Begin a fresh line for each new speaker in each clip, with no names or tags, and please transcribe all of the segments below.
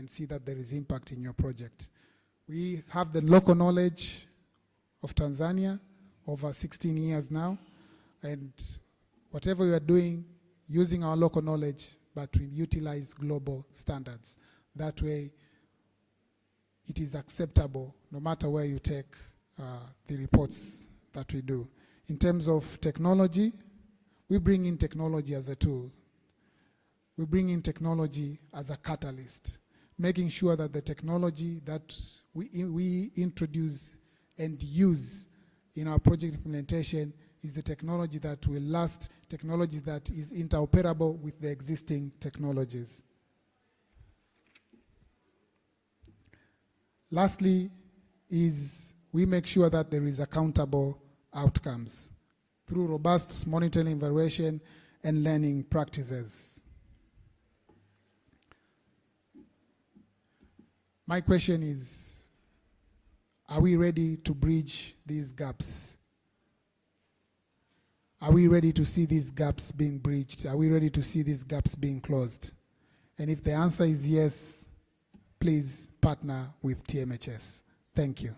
and see that there is impact in your project. We have the local knowledge of Tanzania over 16 years now, and whatever we are doing, using our local knowledge, but we utilize global standards. That way, it is acceptable no matter where you take the reports that we do. In terms of technology, we bring in technology as a tool. We bring in technology as a catalyst, making sure that the technology that we introduce and use in our project implementation is the technology that will last, technology that is interoperable with the existing technologies. Lastly, is we make sure that there is accountable outcomes through robust monitoring, evaluation, and learning practices. My question is, are we ready to bridge these gaps? Are we ready to see these gaps being bridged? Are we ready to see these gaps being closed? And if the answer is yes, please partner with TMHS. Thank you.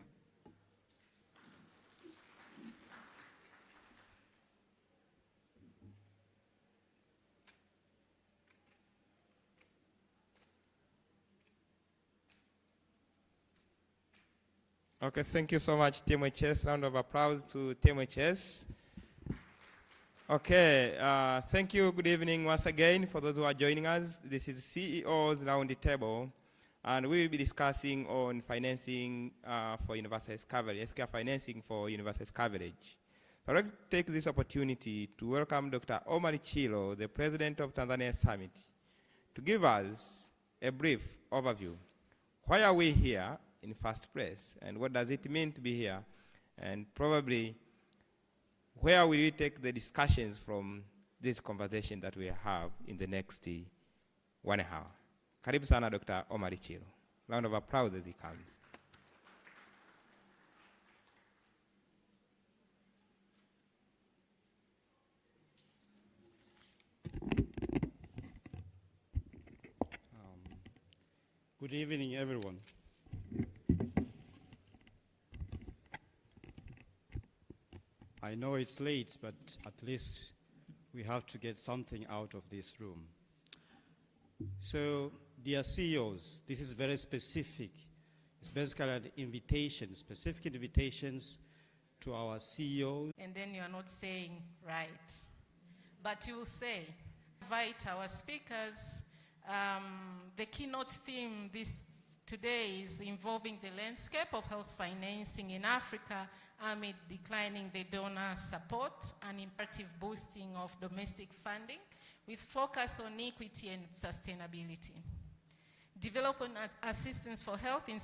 Okay, thank you so much, TMHS. Round of applause to TMHS. Okay, thank you. Good evening once again for those who are joining us. This is CEO's Roundtable, and we will be discussing on financing for universal health coverage, healthcare financing for universal health coverage. So I'd like to take this opportunity to welcome Dr. Omar Chilo, the President of Tanzania Summit, to give us a brief overview. Why are we here in first place, and what does it mean to be here, and probably where will we take the discussions from this conversation that we have in the next 1 hour. Karibu sana Dr. Omar Chilo. Round of applause as he comes.
Good evening, everyone. I know it's late, but at least we have to get something out of this room. So, dear CEOs, this is very specific. It's basically an invitation, specific invitations to our CEOs.
And then you are not saying right, but you will say, invite our speakers. The keynote theme today is involving the landscape of health financing in Africa amid declining the donor support and imperative boosting of domestic funding with focus on equity and sustainability. Development assistance for health in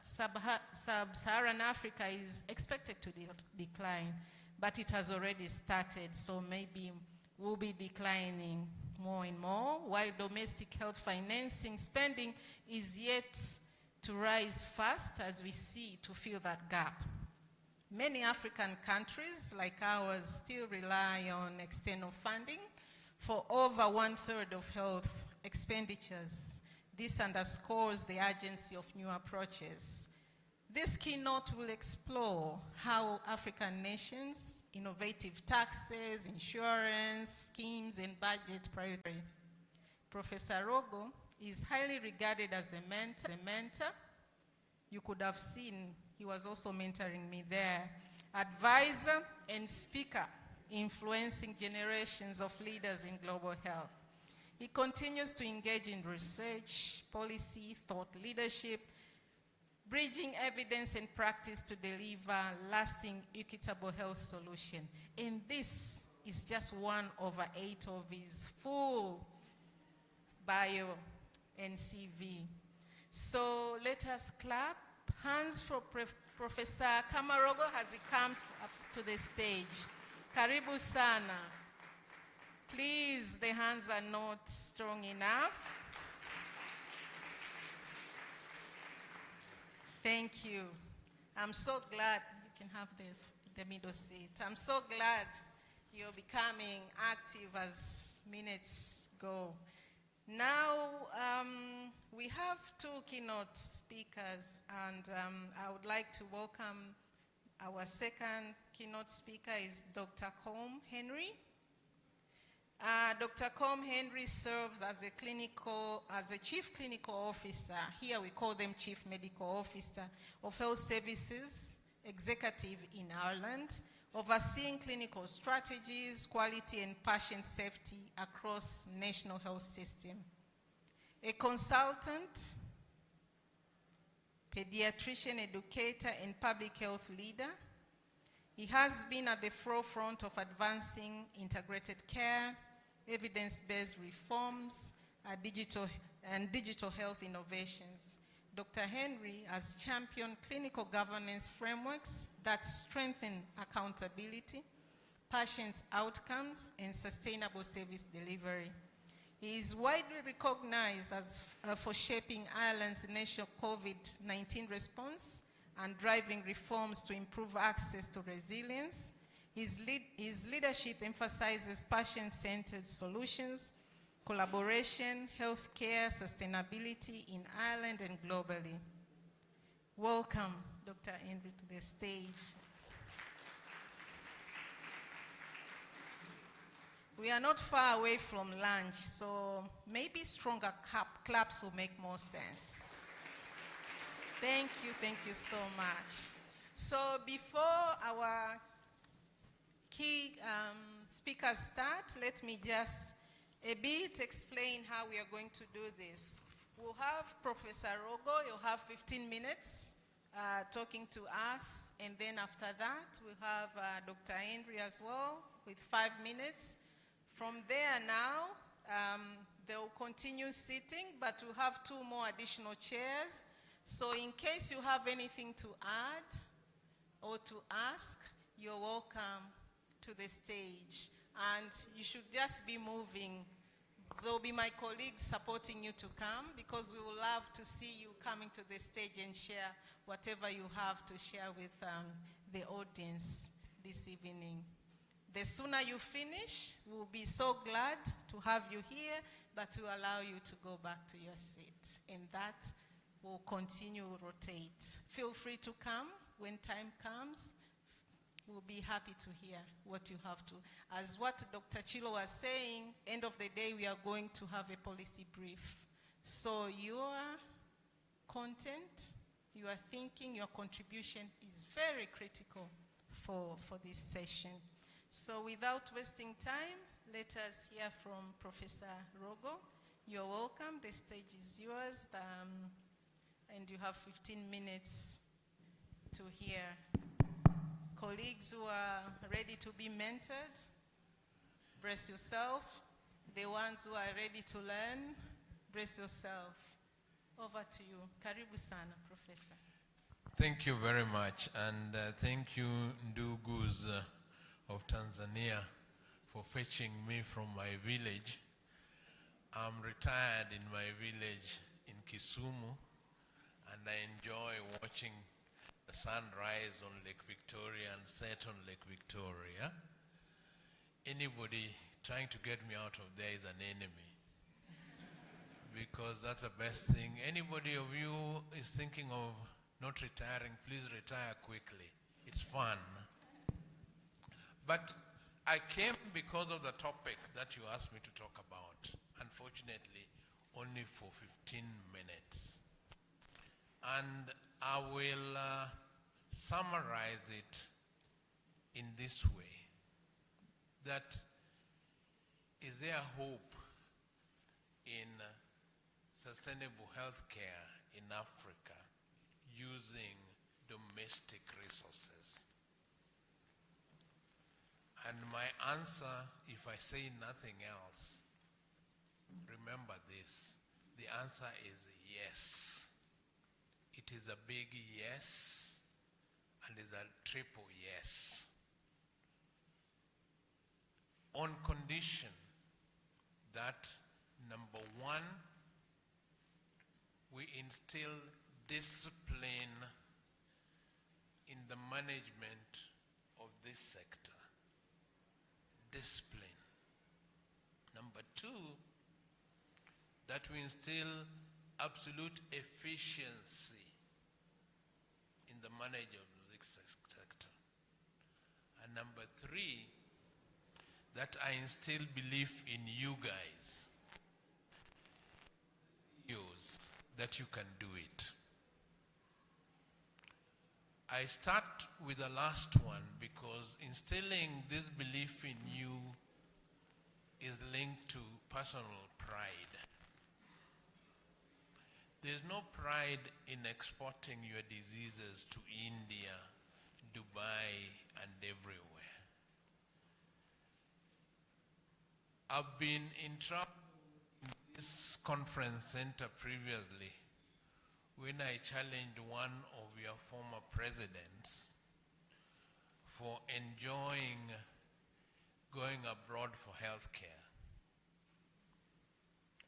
sub-Saharan Africa is expected to decline, but it has already started, so maybe will be declining more and more, while domestic health financing spending is yet to rise fast as we see to fill that gap. Many African countries like ours still rely on external funding for over 1/3 of health expenditures. This underscores the urgency of new approaches. This keynote will explore how African nations' innovative taxes, insurance, schemes, and budget priority. Professor Rogo is highly regarded as a mentor. You could have seen he was also mentoring me there. Advisor and speaker, influencing generations of leaders in global health. He continues to engage in research, policy, thought leadership, bridging evidence and practice to deliver lasting, equitable health solution. And this is just 1/8 of his full bio and CV. So let us clap. Hands for Professor Kamarogo as he comes up to the stage. Karibu sana. Please, the hands are not strong enough. Thank you. I'm so glad you can have the middle seat. I'm so glad you're becoming active as minutes go. Now, We have two keynote speakers, and I would like to welcome our second keynote speaker is Dr. Colm Henry. Dr. Colm Henry serves as a Chief Clinical Officer. Here we call them Chief Medical Officer of Health Services Executive in Ireland, overseeing clinical strategies, quality and patient safety across national health system. A consultant, pediatrician educator and public health leader, he has been at the forefront of advancing integrated care, evidence-based reforms, digital health innovations. Dr. Henry has championed clinical governance frameworks that strengthen accountability, patient outcomes, and sustainable service delivery. He is widely recognized as, for shaping Ireland's national COVID-19 response and driving reforms to improve access to resilience. His leadership emphasizes patient-centered solutions, collaboration, healthcare, sustainability in Ireland and globally. Welcome, Dr. Henry, to the stage. We are not far away from lunch, so maybe stronger claps will make more sense. Thank you so much. So before our key speakers start, let me just a bit explain how we are going to do this. We'll have Professor Rogo, you'll have 15 minutes talking to us, and then after that, we'll have Dr. Henry as well with 5 minutes. From there now, they'll continue sitting, but we'll have 2 more additional chairs. So in case you have anything to add or to ask, you're welcome to the stage. And you should just be moving. There'll be my colleagues supporting you to come, because we would love to see you coming to the stage and share whatever you have to share with the audience this evening. The sooner you finish, we'll be so glad to have you here, but we'll allow you to go back to your seat. And that will continue to rotate. Feel free to come when time comes. We'll be happy to hear what you have to. As what Dr. Chilo was saying, end of the day, we are going to have a policy brief. So your content, your thinking, your contribution is very critical for this session. So without wasting time, let us hear from Professor Rogo. You're welcome. The stage is yours. And you have 15 minutes to hear. Colleagues who are ready to be mentored, brace yourself. The ones who are ready to learn, brace yourself. Over to you. Karibu sana, Professor.
Thank you very much, and thank you, Ndugus of Tanzania, for fetching me from my village. I'm retired in my village in Kisumu, and I enjoy watching the sun rise on Lake Victoria and set on Lake Victoria. Anybody trying to get me out of there is an enemy, because that's the best thing. Anybody of you is thinking of not retiring, please retire quickly. It's fun. But I came because of the topic that you asked me to talk about. Unfortunately, only for 15 minutes. And I will summarize it in this way, that is there hope in sustainable health care in Africa using domestic resources? And my answer, if I say nothing else, remember this, the answer is yes. It is a big yes, and is a triple yes. On condition that, number one, we instill discipline in the management of this sector. Discipline. Number two, that we instill absolute efficiency in the management of this sector. And number three, that I instill belief in you guys, CEOs, that you can do it. I start with the last one because instilling this belief in you is linked to personal pride. There's no pride in exporting your diseases to India, Dubai, and everywhere. I've been in trouble in this conference center previously when I challenged one of your former presidents for enjoying going abroad for healthcare.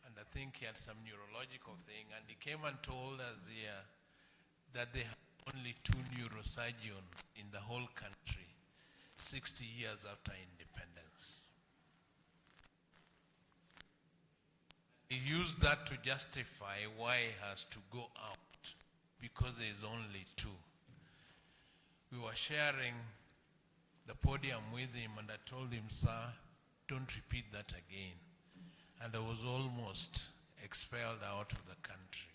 And I think he had some neurological thing, and he came and told us here that they have only 2 neurosurgeons in the whole country 60 years after independence. He used that to justify why he has to go out, because there is only 2. We were sharing the podium with him, and I told him, sir, don't repeat that again. And I was almost expelled out of the country.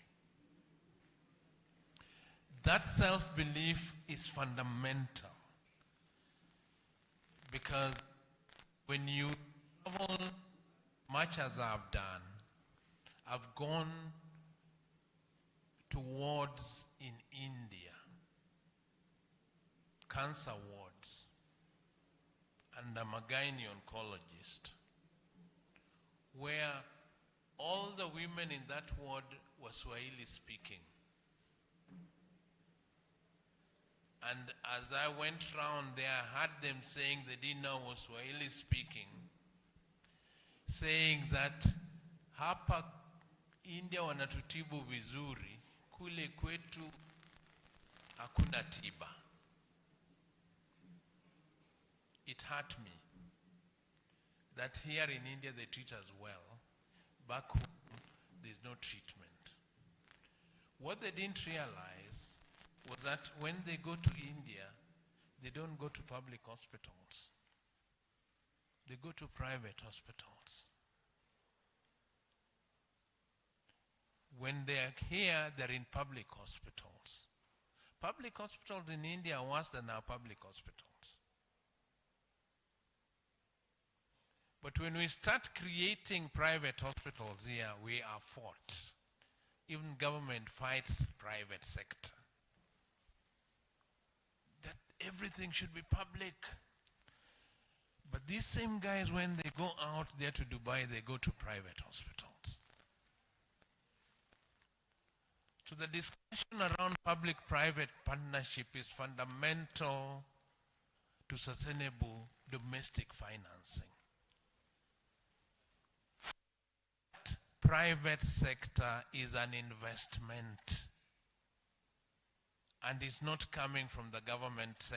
That self-belief is fundamental, because when you travel, much as I've done, I've gone to wards in India, cancer wards, and I'm a gynae oncologist, where all the women in that ward were Swahili speaking. And as I went round there, I heard them saying they didn't know was Swahili speaking, saying that hapa India wanatutibu vizuri, kule kwetu hakuna tiba. It hurt me that here in India they treat us well, back home there's no treatment. What they didn't realize was that when they go to India, they don't go to public hospitals. They go to private hospitals. When they're here, they're in public hospitals. Public hospitals in India are worse than our public hospitals. But when we start creating private hospitals here, we are fought. Even government fights private sector. That everything should be public. But these same guys, when they go out there to Dubai, they go to private hospitals. So the discussion around public-private partnership is fundamental to sustainable domestic financing. Private sector is an investment, and it's not coming from the government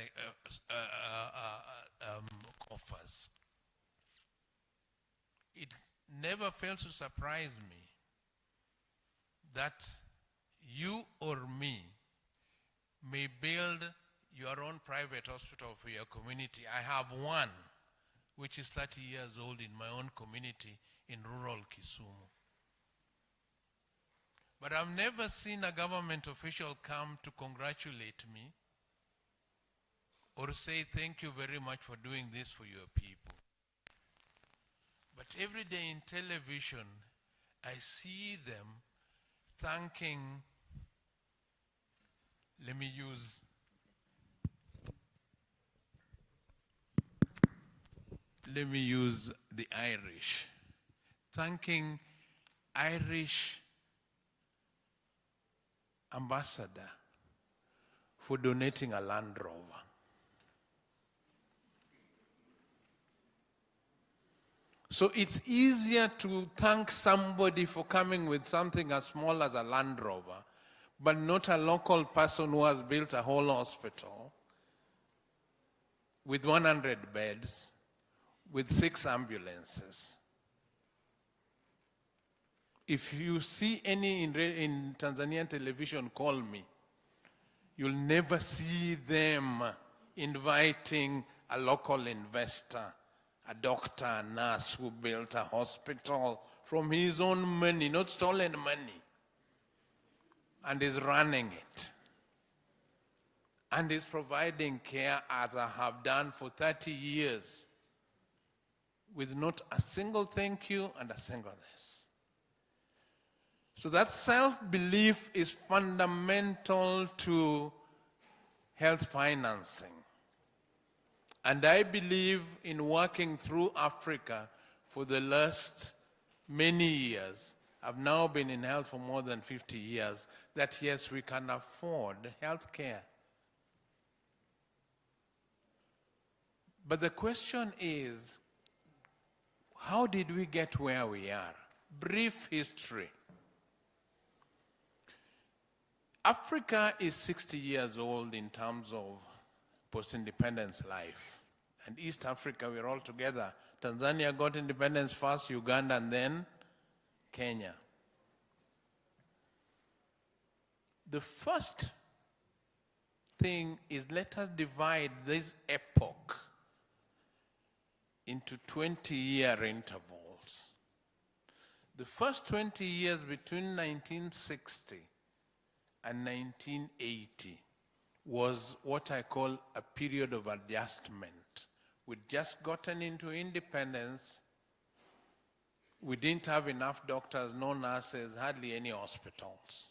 coffers. It never fails to surprise me that you or me may build your own private hospital for your community. I have one which is 30 years old in my own community in rural Kisumu. But I've never seen a government official come to congratulate me or say thank you very much for doing this for your people. But every day in television, I see them thanking, let me use the Irish, thanking Irish ambassador for donating a Land Rover. So it's easier to thank somebody for coming with something as small as a Land Rover, but not a local person who has built a whole hospital with 100 beds, with 6 ambulances. if you see any in Tanzanian television, call me. You'll never see them inviting a local investor, a doctor, a nurse who built a hospital from his own money, not stolen money, and is running it. And is providing care as I have done for 30 years with not a single thank you and a single this. So that self-belief is fundamental to health financing. And I believe in working through Africa for the last many years. I've now been in health for more than 50 years, that yes, we can afford health care. But the question is, how did we get where we are? Brief history. Africa is 60 years old in terms of post-independence life. And East Africa, we're all together. Tanzania got independence first, Uganda, and then Kenya. The first thing is, let us divide this epoch into 20-year intervals. The first 20 years between 1960 and 1980 was what I call a period of adjustment. We'd just gotten into independence. We didn't have enough doctors, no nurses, hardly any hospitals.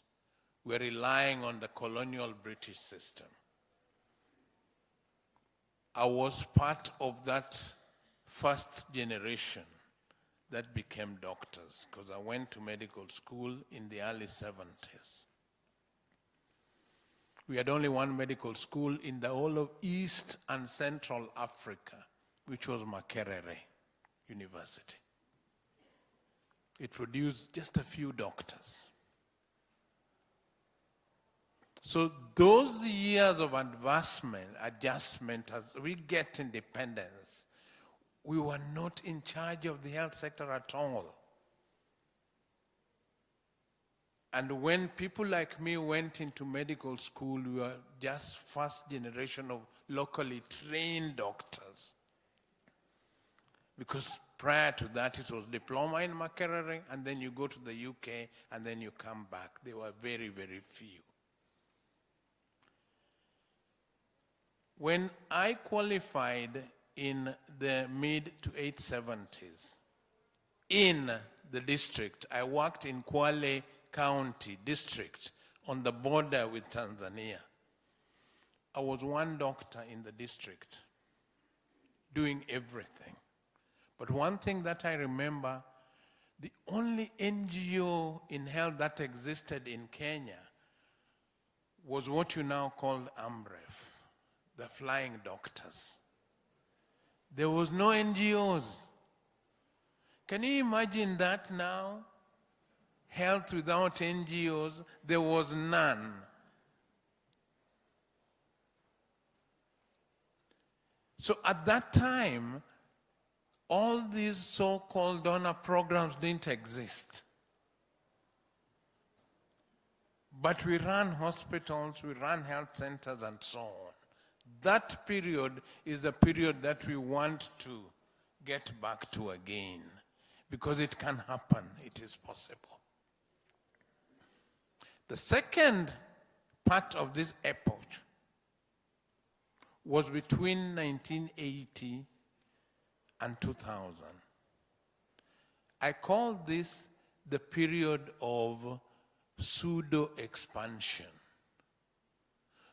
We're relying on the colonial British system. I was part of that first generation that became doctors, because I went to medical school in the early 70s. We had only one medical school in the whole of East and Central Africa, which was Makerere University. It produced just a few doctors. So those years of adjustment as we get independence, we were not in charge of the health sector at all. And when people like me went into medical school, we were just first generation of locally trained doctors. Because prior to that, it was diploma in Makerere, and then you go to the UK, and then you come back. There were very, very few. When I qualified in the mid to 870s, in the district, I worked in Kwale County district on the border with Tanzania. I was one doctor in the district doing everything. But one thing that I remember, the only NGO in health that existed in Kenya was what you now call AMREF, the flying doctors. There was no NGOs. Can you imagine that now? Health without NGOs, there was none. So at that time, all these so-called donor programs didn't exist. But we ran hospitals, we ran health centers, and so on. That period is a period that we want to get back to again, because it can happen, it is possible. The second part of this epoch was between 1980 and 2000. I call this the period of pseudo-expansion.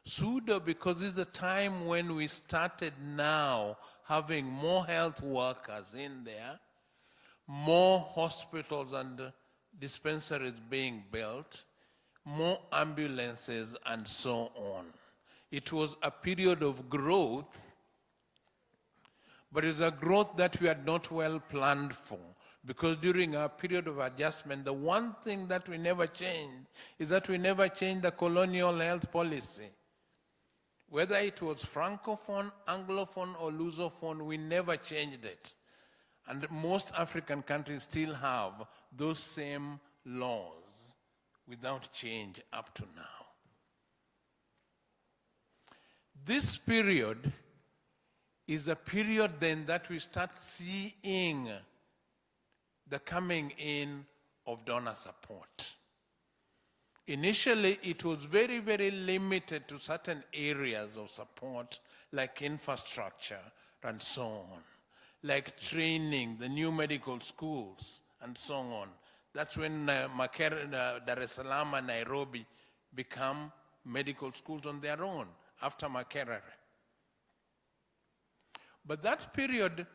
Pseudo because it's the time when we started now having more health workers in there, more hospitals and dispensaries being built, more ambulances, and so on. It was a period of growth, but it's a growth that we had not well planned for, because during our period of adjustment, the one thing that we never changed is that we never changed the colonial health policy. Whether it was Francophone, Anglophone, or Lusophone, we never changed it. And most African countries still have those same laws without change up to now. This period is a period then that we start seeing the coming in of donor support. Initially, it was very, very limited to certain areas of support, like infrastructure and so on, like training, the new medical schools, and so on. That's when Dar es Salaam and Nairobi become medical schools on their own, after Makerere. But that period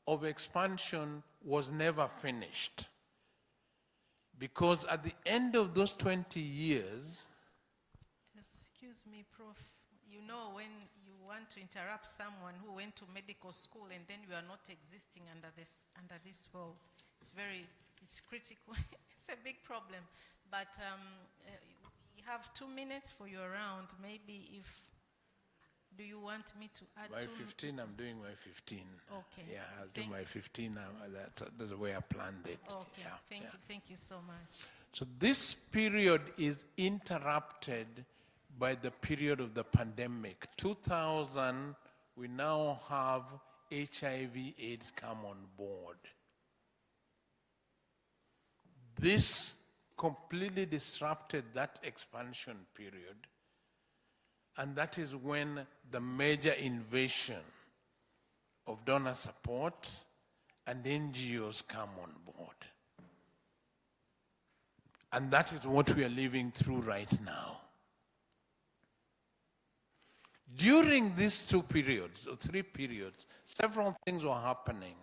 of expansion was never finished, because at the end of those 20 years,
Excuse me, Prof. You know, when you want to interrupt someone who went to medical school and then you are not existing under this world, it's critical. It's a big problem. But we have 2 minutes for your round. Maybe do you want me to add
my 15, I'm doing my 15.
Okay.
Yeah, I'll do my 15 now. That's the way I planned it.
Okay,
Yeah,
thank you so much.
So this period is interrupted by the period of the pandemic. 2000, we now have HIV/AIDS come on board. This completely disrupted that expansion period, and that is when the major invasion of donor support and NGOs come on board. And that is what we are living through right now. During these 2 periods, or 3 periods, several things were happening.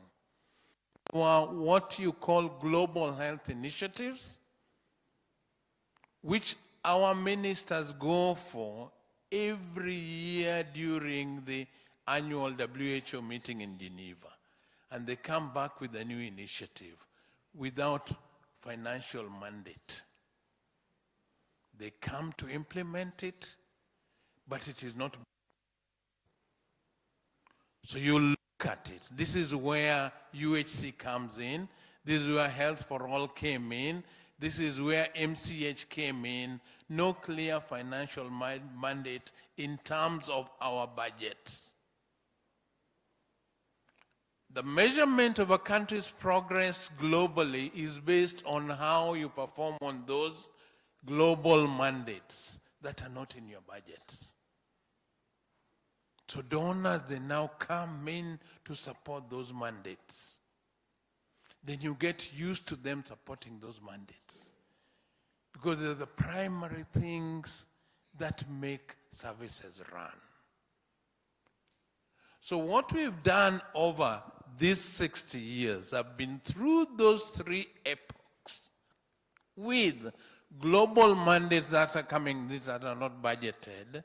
Were what you call global health initiatives, which our ministers go for every year during the annual WHO meeting in Geneva. And they come back with a new initiative without financial mandate. They come to implement it, but it is not. So you look at it. This is where UHC comes in. This is where Health for All came in. This is where MCH came in. No clear financial mandate in terms of our budgets. The measurement of a country's progress globally is based on how you perform on those global mandates that are not in your budgets. So donors, they now come in to support those mandates. Then you get used to them supporting those mandates, because they're the primary things that make services run. So what we've done over these 60 years, I've been through those 3 epochs with global mandates that are coming, these that are not budgeted,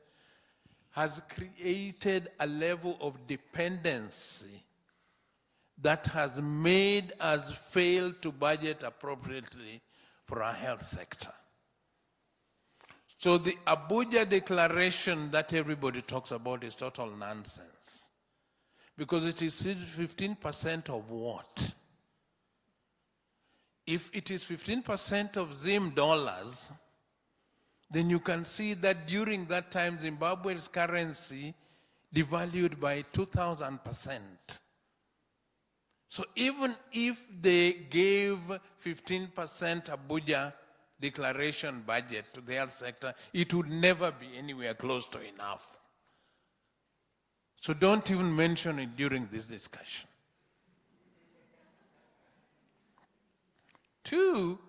has created a level of dependency that has made us fail to budget appropriately for our health sector. So the Abuja Declaration that everybody talks about is total nonsense, because it is 15% of what? If it is 15% of Zim dollars, then you can see that during that time, Zimbabwe's currency devalued by 2,000%. So even if they gave 15% Abuja Declaration budget to the health sector, it would never be anywhere close to enough. So don't even mention it during this discussion. 2,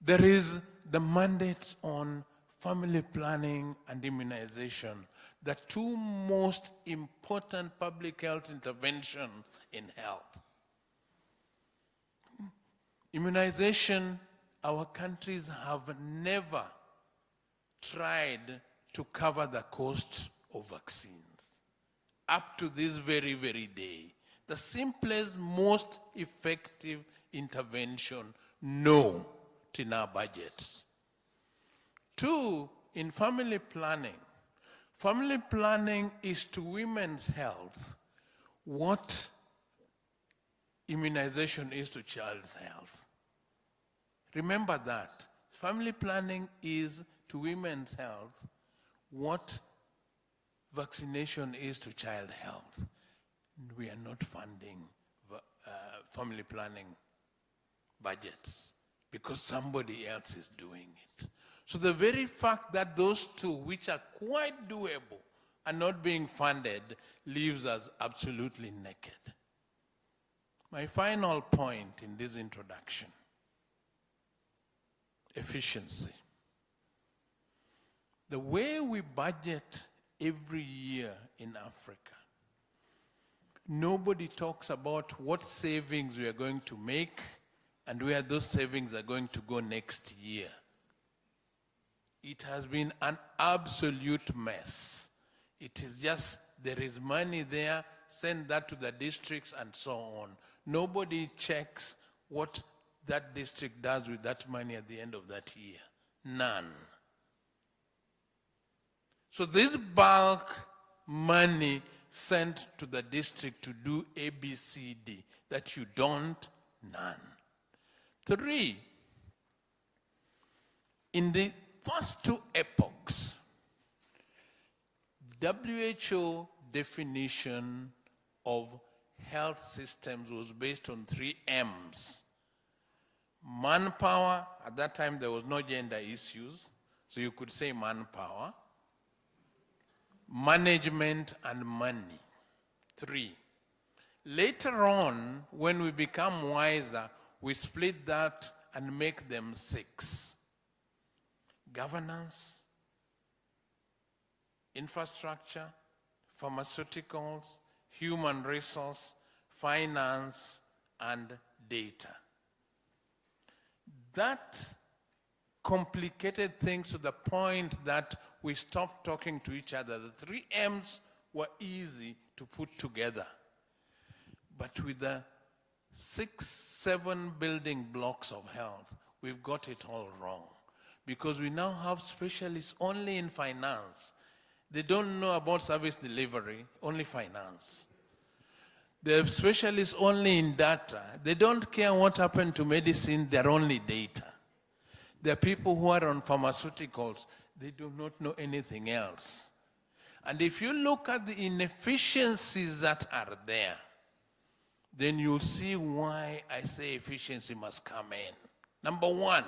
there is the mandates on family planning and immunization, the 2 most important public health interventions in health. Immunization, our countries have never tried to cover the cost of vaccines. Up to this very, very day, the simplest, most effective intervention, no, in our budgets. 2, in family planning is to women's health what immunization is to child's health. Remember that. Family planning is to women's health what vaccination is to child health. We are not funding family planning budgets because somebody else is doing it. So the very fact that those two, which are quite doable, are not being funded leaves us absolutely naked. My final point in this introduction: efficiency. The way we budget every year in Africa, nobody talks about what savings we are going to make and where those savings are going to go next year. It has been an absolute mess. It is just, there is money there, send that to the districts and so on. Nobody checks what that district does with that money at the end of that year. None. So this bulk money sent to the district to do A, B, C, D, that you don't, none. 3, in the first 2 epochs, WHO definition of health systems was based on 3 M's. Manpower, at that time there was no gender issues, so you could say manpower. Management and money. 3. Later on, when we become wiser, we split that and make them 6. Governance, infrastructure, pharmaceuticals, human resource, finance, and data. That complicated things to the point that we stopped talking to each other. The 3 M's were easy to put together. But with the 6, 7 building blocks of health, we've got it all wrong. Because we now have specialists only in finance. They don't know about service delivery, only finance. They have specialists only in data. They don't care what happened to medicine, they're only data. There are people who are on pharmaceuticals, they do not know anything else. And if you look at the inefficiencies that are there, then you'll see why I say efficiency must come in. Number 1,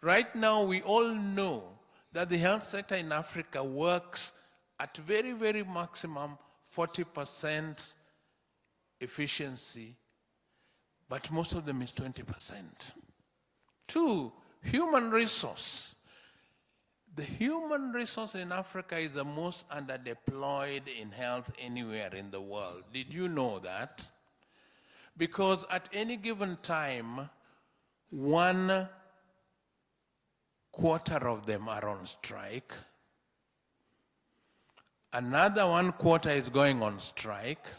right now we all know that the health sector in Africa works at very, very maximum 40% efficiency, but most of them is 20%. 2, human resource. The human resource in Africa is the most underdeployed in health anywhere in the world. Did you know that? Because at any given time, 1/4 of them are on strike. Another 1/4 is going on strike.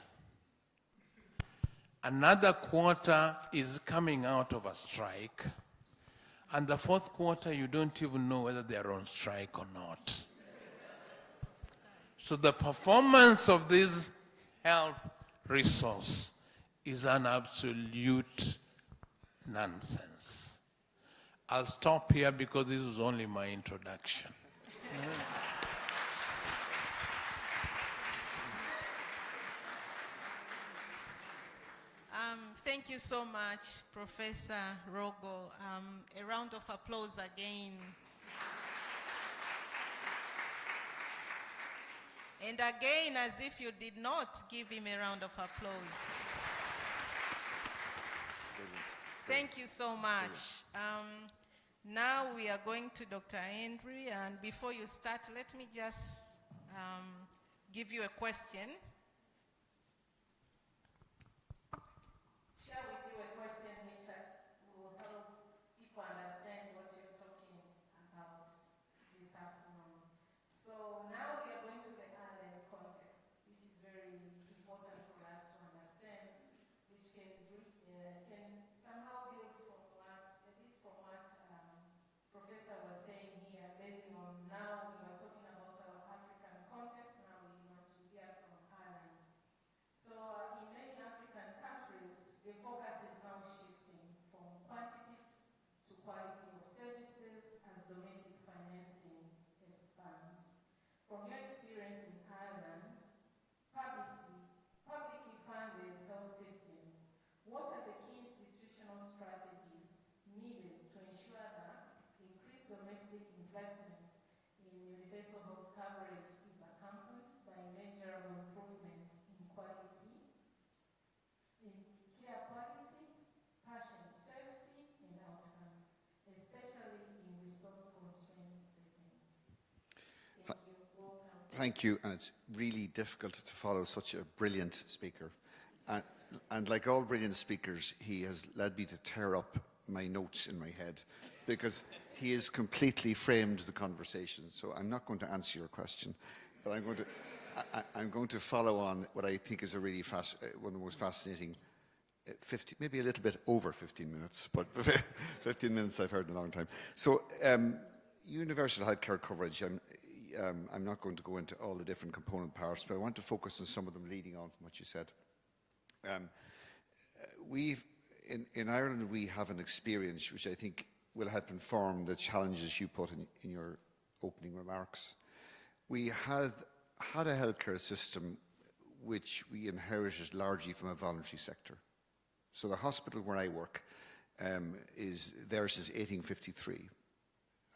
Another 1/4 is coming out of a strike. And the 4th quarter, you don't even know whether they are on strike or not. So the performance of this health resource is an absolute nonsense. I'll stop here because this is only my introduction.
Thank you so much, Professor Rogo. A round of applause again. And again, as if you did not give him a round of applause. Thank you so much. Now we are going to Dr. Henry, and before you start, let me just give you a question. Share with you a question which will help people understand what you're talking about this afternoon. So now we are going to the island context, which is very important for us to understand, which can somehow build from what Professor was saying here, basing on now he was talking about our African context, now we want to hear from Ireland. So in many African countries, the focus
Thank you, and it's really difficult to follow such a brilliant speaker. And like all brilliant speakers, he has led me to tear up my notes in my head because he has completely framed the conversation. So I'm not going to answer your question, but I'm going to follow on what I think is a really one of the most fascinating 50, maybe a little bit over 15 minutes, but 15 minutes I've heard in a long time. So universal healthcare coverage, I'm not going to go into all the different component parts, but I want to focus on some of them leading on from what you said. In Ireland, we have an experience which I think will help inform the challenges you put in your opening remarks. We had a healthcare system which we inherited largely from a voluntary sector. So the hospital where I work is there since 1853.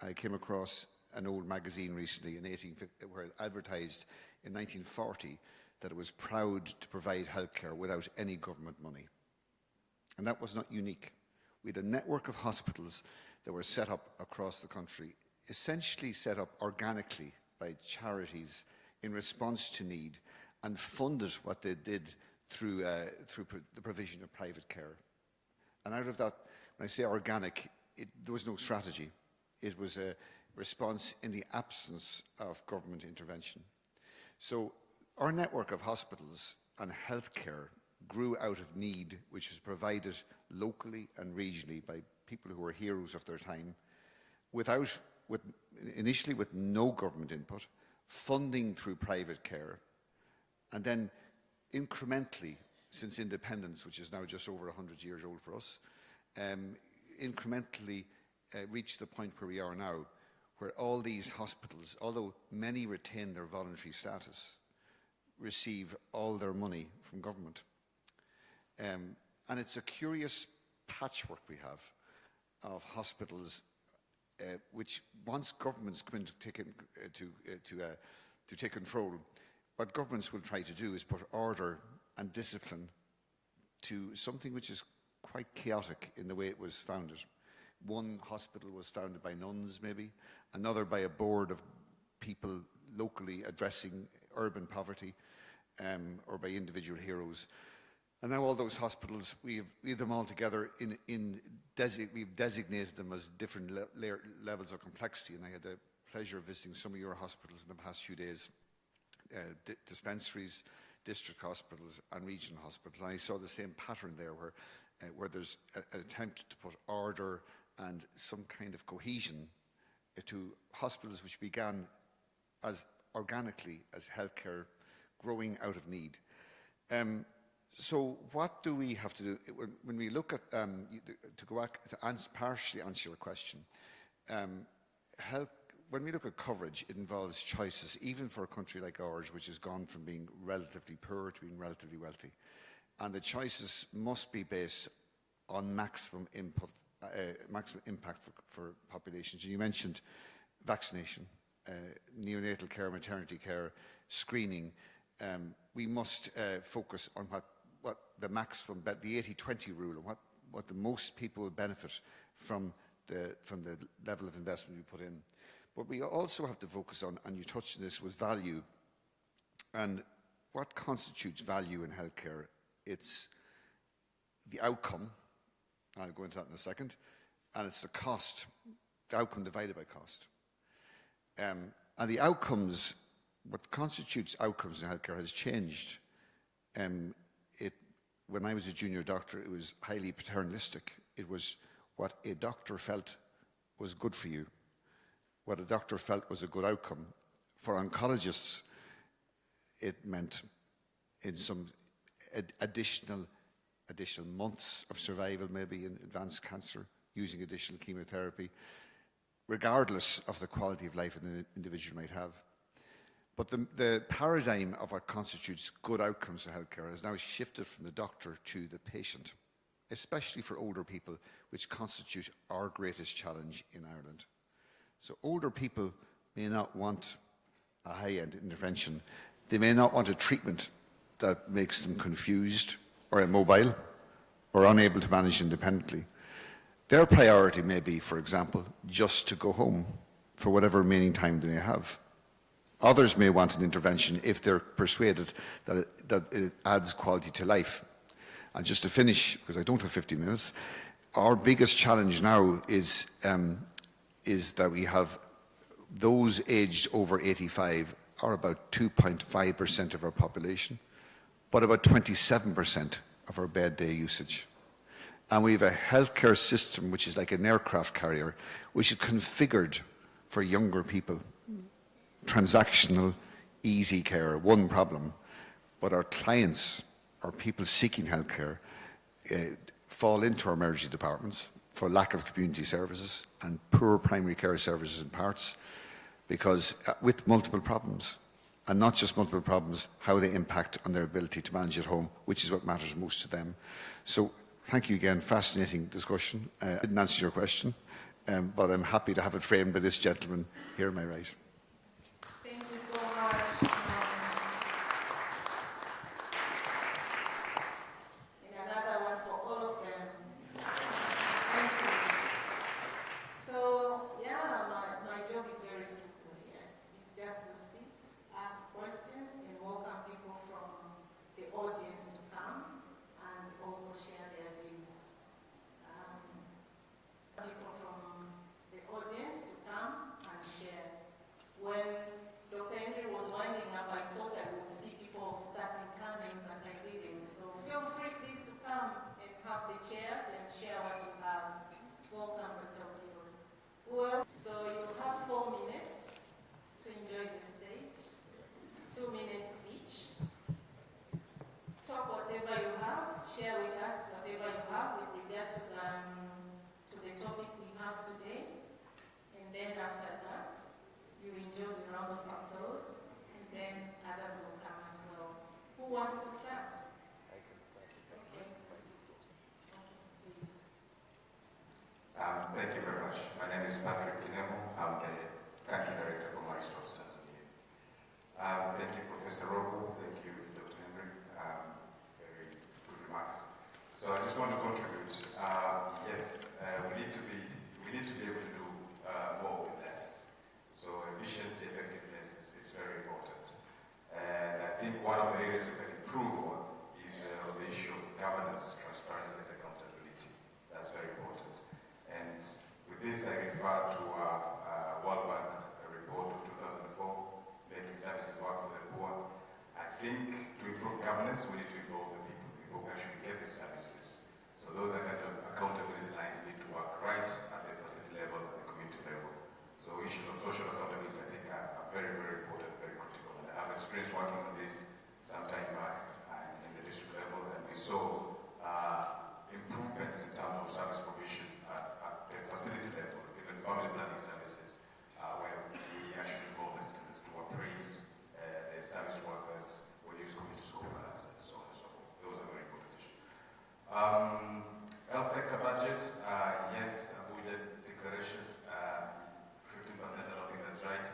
I came across an old magazine recently where it advertised in 1940 that it was proud to provide healthcare without any government money. And that was not unique. We had a network of hospitals that were set up across the country, essentially set up organically by charities in response to need, and funded what they did through the provision of private care. And out of that, when I say organic, there was no strategy. It was a response in the absence of government intervention. So our network of hospitals and healthcare grew out of need, which was provided locally and regionally by people who were heroes of their time, initially with no government input, funding through private care, and then incrementally, since independence, which is now just over 100 years old for us, incrementally reached the point where we are now, where all these hospitals, although many retain their voluntary status, receive all their money from government. And it's a curious patchwork we have of hospitals which, once governments come in to take control, what governments will try to do is put order and discipline to something which is quite chaotic in the way it was founded. One hospital was founded by nuns, maybe, another by a board of people locally addressing urban poverty, or by individual heroes. And now all those hospitals, we have them all together we've designated them as different levels of complexity. And I had the pleasure of visiting some of your hospitals in the past few days, dispensaries, district hospitals and regional hospitals. And I saw the same pattern there where there's an attempt to put order and some kind of cohesion to hospitals which began as organically as healthcare growing out of need. So what do we have to do when we look at, to go back to partially answer your question, when we look at coverage, it involves choices, even for a country like ours, which has gone from being relatively poor to being relatively wealthy. And the choices must be based on maximum impact for populations. And you mentioned vaccination, neonatal care, maternity care, screening. We must focus on what the maximum, the 80-20 rule, and what the most people will benefit from the level of investment we put in. But we also have to focus on, and you touched on this, was value. And what constitutes value in healthcare? It's the outcome, I'll go into that in a second, and it's the cost, the outcome divided by cost. And the outcomes, what constitutes outcomes in healthcare has changed. When I was a junior doctor, it was highly paternalistic. It was what a doctor felt was good for you, what a doctor felt was a good outcome. For oncologists, it meant in some additional months of survival, maybe in advanced cancer, using additional chemotherapy, regardless of the quality of life an individual might have. But the paradigm of what constitutes good outcomes in healthcare has now shifted from the doctor to the patient, especially for older people, which constitute our greatest challenge in Ireland. So older people may not want a high-end intervention. They may not want a treatment that makes them confused or immobile or unable to manage independently. Their priority may be, for example, just to go home for whatever remaining time they may have. Others may want an intervention if they're persuaded that it adds quality to life. And just to finish, because I don't have 50 minutes, our biggest challenge now is that we have those aged over 85 are about 2.5% of our population, but about 27% of our bed day usage. And we have a healthcare system which is like an aircraft carrier, which is configured for younger people. Transactional, easy care, one problem. But our clients, our people seeking healthcare, fall into our emergency departments for lack of community services and poor primary care services in parts, because with multiple problems, and not just multiple problems, how they impact on their ability to manage at home, which is what matters most to them. So thank you again, fascinating discussion. I didn't answer your question, but I'm happy to have it framed by this gentleman here on my right.
Thank you so much. And another one for all of them. Thank you. So, yeah, my job is very simple here. It's just to sit, ask questions, and welcome people from the audience to come and also share their views. People from the audience to come and share. When Dr. Henry was winding up, I thought I would see people starting coming, but I didn't. So feel free, please, to come and have the chairs and share what you have. Welcome, Dr. Ogilo. Well, so you'll have 4 minutes to enjoy the stage, 2 minutes each. Talk whatever you have, share with us whatever you have with regard to the topic we have today. And then after that, you enjoy the round of applause, and then others will come as well. Who wants to start?
I can start.
Okay. Please.
Thank you very much. My name is Patrick Kinemo. I'm the country director for Maristops Tanzania. Thank you, Professor Robo. Thank you, Dr. Henry. Very good remarks. So I just want to contribute. Yes, we need to be able to do more with less. So efficiency, effectiveness is very important. And I think one of the areas we can improve on is the issue of governance, transparency, and accountability. That's very important. And with this, I refer to World Bank report of 2004, making services work for the poor. I think to improve governance, we need to involve the people who actually get the services. So those accountability lines need to work right at the facility level, at the community level. So issues of social accountability, I think, are very, very important, very critical. And I have experience working on this some time back in the district level, and we saw improvements in terms of service provision at the facility level, even family planning services, where we actually involve the citizens to appraise the service workers, when use community scorecards, and so on and so forth. Those are very important issues. Health sector budget, yes, Abuja declaration, 15%, I don't think that's right.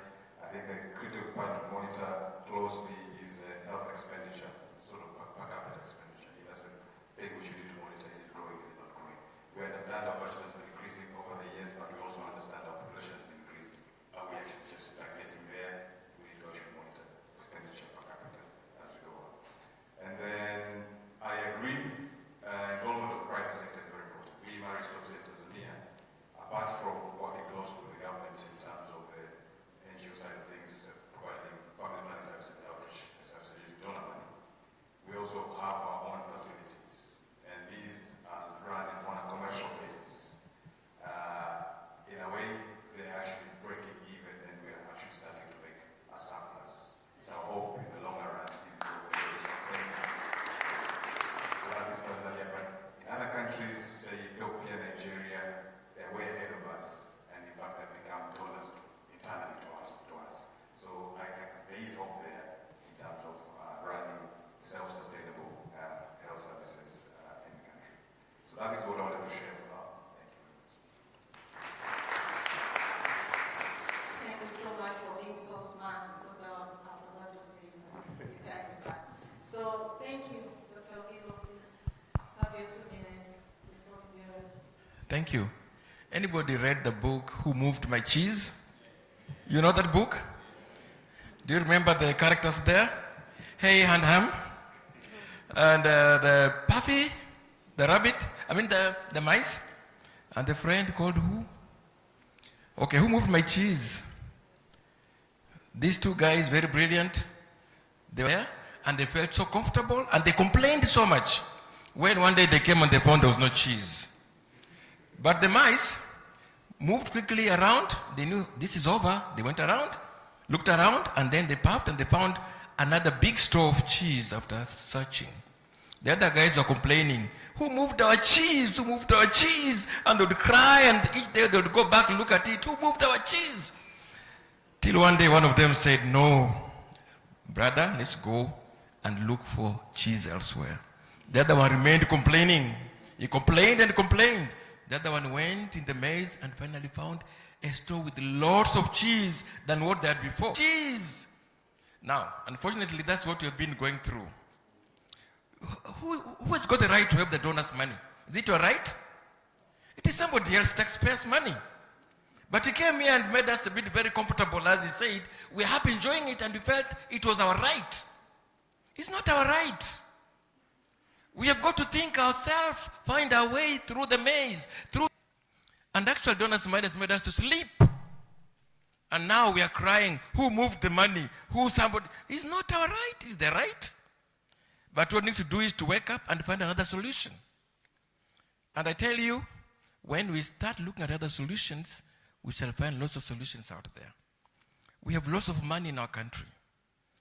I think the critical part to monitor closely is health expenditure, sort of per capita expenditure. That's a thing which you need to monitor. Is it growing, is it not growing? We understand our budget has been increasing over the years, but we also understand our population has been increasing. Are we actually just stagnating there? We need to actually monitor expenditure per capita as we go on. And then I agree, involvement of the private sector is very important. We, Maristops in Tanzania, apart from working closely with the government in terms of the NGO side of things, providing family planning services and outreach services using donor money, we also have our own facilities, and these are run on a commercial basis. In a way, they're actually breaking even, and we're actually starting to make a surplus. It's our hope in the longer run, this is what we're able to sustain this. So as is Tanzania, but in other countries, say Ethiopia, Nigeria, they're way ahead of us, and in fact, they've become donors internally to us. So there is hope there in terms of running self-sustainable health services in the country. So that is what I wanted to share for now. Thank you very much.
Thank you so much for being so smart, because I was about to say the time is up. So thank you, Dr. Ogilo, please have your 2 minutes. The floor is yours.
Thank you. Anybody read the book Who Moved My Cheese? You know that book?
Do you remember the characters there? Hey, and Ham. And the Puffy, the rabbit, the mice. And the friend called who? Okay, who moved my cheese? These two guys, very brilliant. They were there, and they felt so comfortable, and they complained so much. When one day they came and they found there was no cheese. But the mice moved quickly around. They knew this is over. They went around, looked around, and then they puffed, and they found another big store of cheese after searching. The other guys were complaining, who moved our cheese? Who moved our cheese? And they would cry, and each day they would go back and look at it. Who moved our cheese? Till one day one of them said, no, brother, let's go and look for cheese elsewhere. The other one remained complaining. He complained and complained. The other one went in the maze and finally found a store with lots of cheese than what they had before. Cheese! Now, unfortunately, that's what you've been going through. Who has got the right to have the donors' money? Is it your right? It is somebody else's taxpayers' money. But he came here and made us a bit very comfortable, as he said. We are happy enjoying it, and we felt it was our right. It's not our right. We have got to think ourselves, find our way through the maze, and actual donors' money has made us to sleep. And now we are crying, who moved the money? Who somebody? It's not our right, it's the right. But what we need to do is to wake up and find another solution. And I tell you, when we start looking at other solutions, we shall find lots of solutions out there. We have lots of money in our country.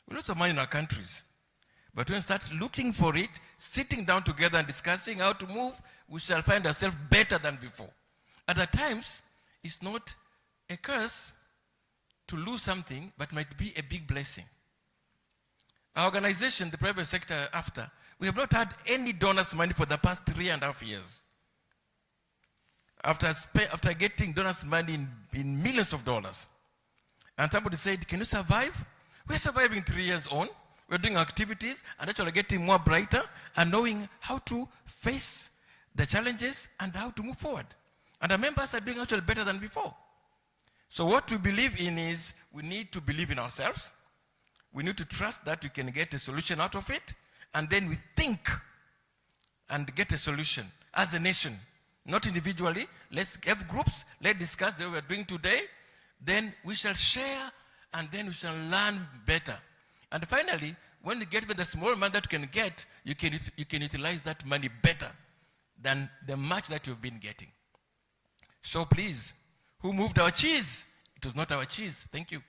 We have lots of money in our countries. But when we start looking for it, sitting down together and discussing how to move, we shall find ourselves better than before. And at times, it's not a curse to lose something, but might be a big blessing. Our organization, the private sector, we have not had any donors' money for the past 3.5 years. After getting donors' money in millions of dollars. And somebody said, can you survive? We're surviving 3 years on. We're doing activities and actually getting more brighter and knowing how to face the challenges and how to move forward. And our members are doing actually better than before. So what we believe in is we need to believe in ourselves. We need to trust that we can get a solution out of it. And then we think and get a solution as a nation, not individually. Let's have groups. Let's discuss what we're doing today. Then we shall share and then we shall learn better. And finally, when you get with the small money that you can get, you can utilize that money better than the much that you've been getting. So please, who moved our cheese? It was not our cheese. Thank you.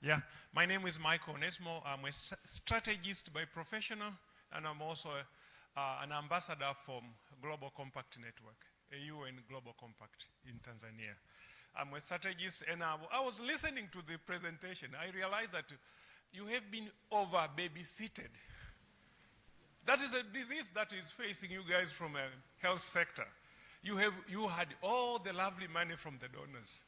Yeah, my name is Michael Onesmo. I'm a strategist by professional, and I'm also an ambassador from Global Compact Network, a UN Global Compact in Tanzania. I'm a strategist, and I was listening to the presentation. I realized that you have been over-babysitted. That is a disease that is facing you guys from a health sector. You had all the lovely money from the donors.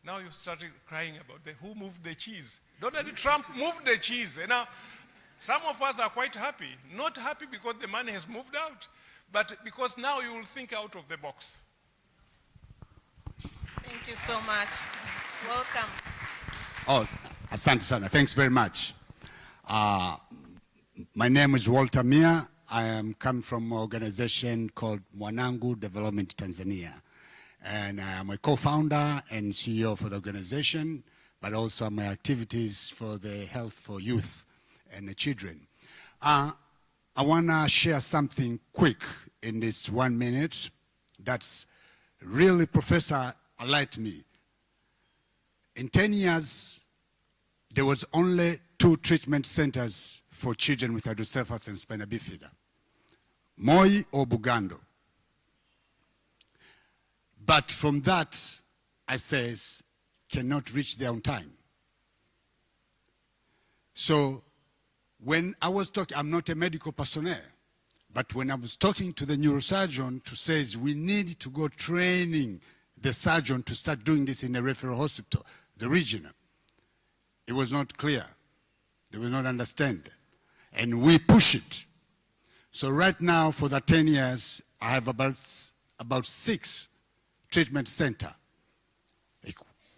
Now you started crying about who moved the cheese. Donald Trump moved the cheese. And now some of us are quite happy. Not happy because the money has moved out, but because now you will think out of the box.
Thank you so much. Welcome.
Oh, asante sana. Thanks very much. My name is Walter Mia. I am come from an organization called Mwanangu Development Tanzania. And I am a co-founder and CEO for the organization, but also my activities for the health for youth and the children. I want to share something quick in this 1 minute that's really, Professor, enlightened me. In 10 years, there was only 2 treatment centers for children with hydrocephalus and spina bifida, Moi or Bugando. But from that, I says, cannot reach there on time. So when I was talking, I'm not a medical personnel, but when I was talking to the neurosurgeon to say we need to go training the surgeon to start doing this in a referral hospital, the regional, it was not clear. They will not understand. And we push it. So right now, for the 10 years, I have about 6 treatment center.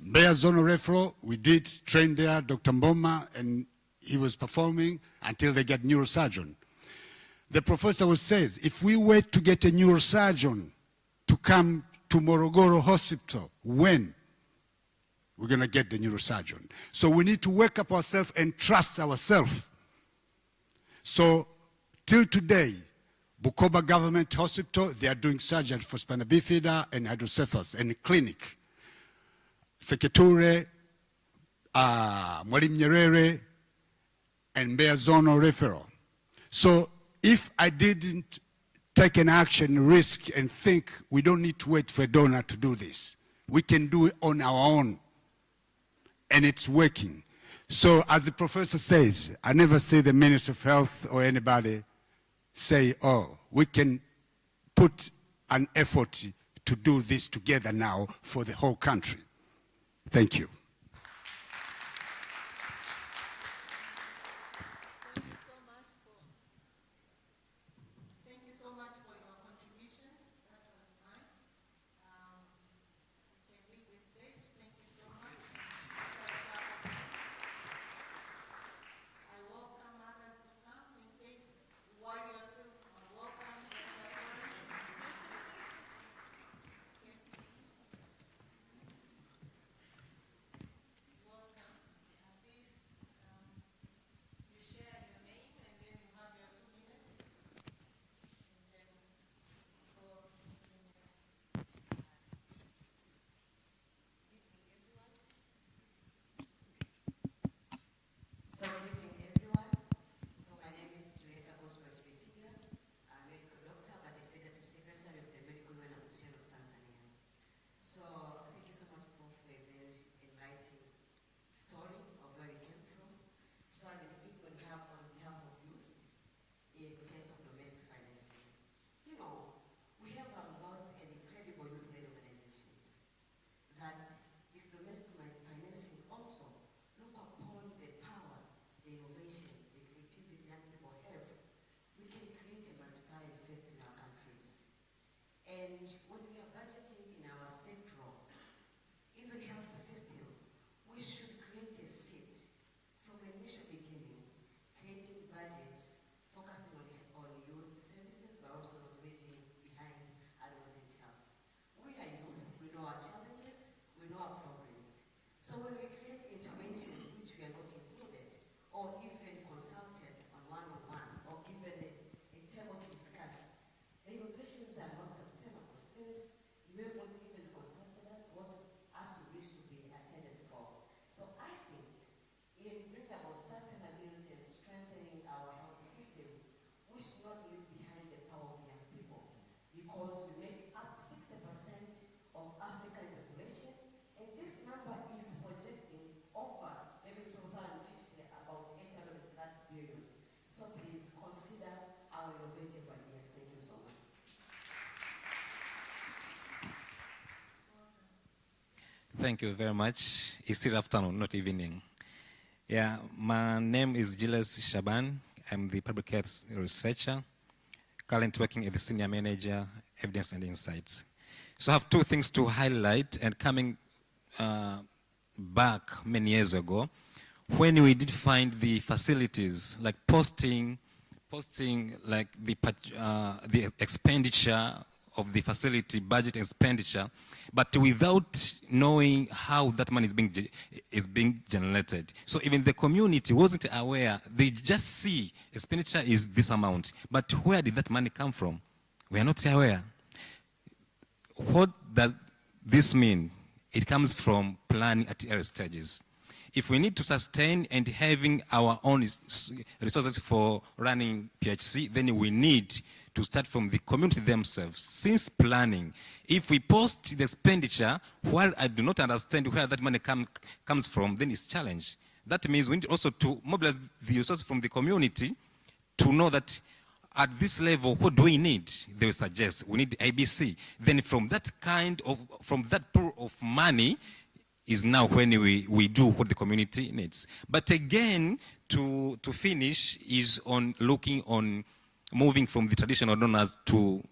Mbeya Zonal Referral, we did train there, Dr. Mboma, and he was performing until they get neurosurgeon. The professor says, if we wait to get a neurosurgeon to come to Morogoro Hospital, when? We're going to get the neurosurgeon. So we need to wake up ourselves and trust ourselves. So till today, Bukoba Government Hospital, they are doing surgery for spina bifida and hydrocephalus and clinic. Seketure, Mwalimu Nyerere, and Mbeya Zonal Referral. So if I didn't take an action, risk, and think we don't need to wait for a donor to do this, we can do it on our own. And it's working. So as the professor says, I never see the Minister of Health or anybody say, oh, we can put an effort to do this together now for the whole country. Thank you.
Thank you so much for your contributions. That was nice. You can leave the stage. Thank you so much. I welcome others to come in case while you're still welcome. Welcome. Please, you share your name and then you have your 2 minutes. And then go to the next.
So good evening, everyone. So my name is Teresa Cosgrove Bisiga. I'm a medical doctor but executive secretary of the Medical Women Association of Tanzania. So thank you so much for a very enlightening story of where we came from. So I will speak on behalf of youth in the case of domestic financing. You know, we have a lot of incredible youth-led organizations that if domestic financing also look upon the power, the innovation, the creativity young people have, we can create a multiplier effect in our countries. And when we are budgeting in our sectoral, even health system, we should create a seat from initial beginning, creating budgets, focusing on youth services, but also not leaving behind adolescent health. We are youth, we know our challenges, we know our problems. So when we create interventions which we are not included, or even consulted on one-on-one, or given a table to discuss, the innovations are not sustainable since you have not even consulted us what us we wish to be attended for. So I think in bringing about sustainability and strengthening our health system, we should not leave behind the power of young people, because we make up to 60% of African population, and this number is projecting over maybe 2050 about 830 billion. So please consider our innovative ideas. Thank you so much.
Thank you very much. It's still afternoon, not evening. Yeah, my name is Gilles Shaban. I'm the public health researcher, currently working as the senior manager, evidence and insights. So I have 2 things to highlight. And coming back many years ago, when we did find the facilities, like posting like the expenditure of the facility, budget expenditure, but without knowing how that money is being generated. So even the community wasn't aware. They just see expenditure is this amount, but where did that money come from? We are not aware. What does this mean? It comes from planning at early stages. If we need to sustain and having our own resources for running PHC, then we need to start from the community themselves. Since planning, if we post the expenditure while I do not understand where that money comes from, then it's a challenge. That means we need also to mobilize the resources from the community to know that at this level, what do we need? They will suggest we need ABC. Then from that pool of money is now when we do what the community needs. But again, to finish is on looking on moving from the traditional donors to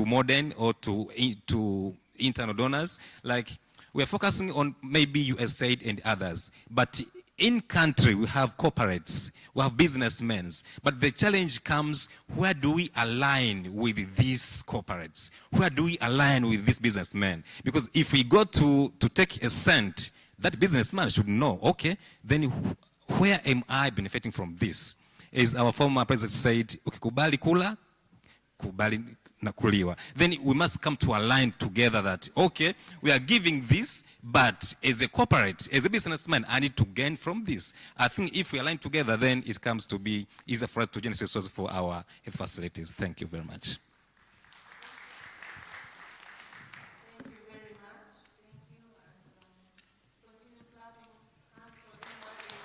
modern or to internal donors. Like we are focusing on maybe USAID and others, but in country, we have corporates, we have businessmen, but the challenge comes, where do we align with these corporates? Where do we align with these businessmen? Because if we go to take a cent, that businessman should know, okay, then where am I benefiting from this? As our former president said, ukikubali kula, kubali nakuliwa. Then we must come to align together that, okay, we are giving this, but as a corporate, as a businessman, I need to gain from this. I think if we align together, then it comes to be easier for us to generate resources for our health facilities. Thank you very much.
Thank you very much. Thank you. And continue clapping hands for them while they do.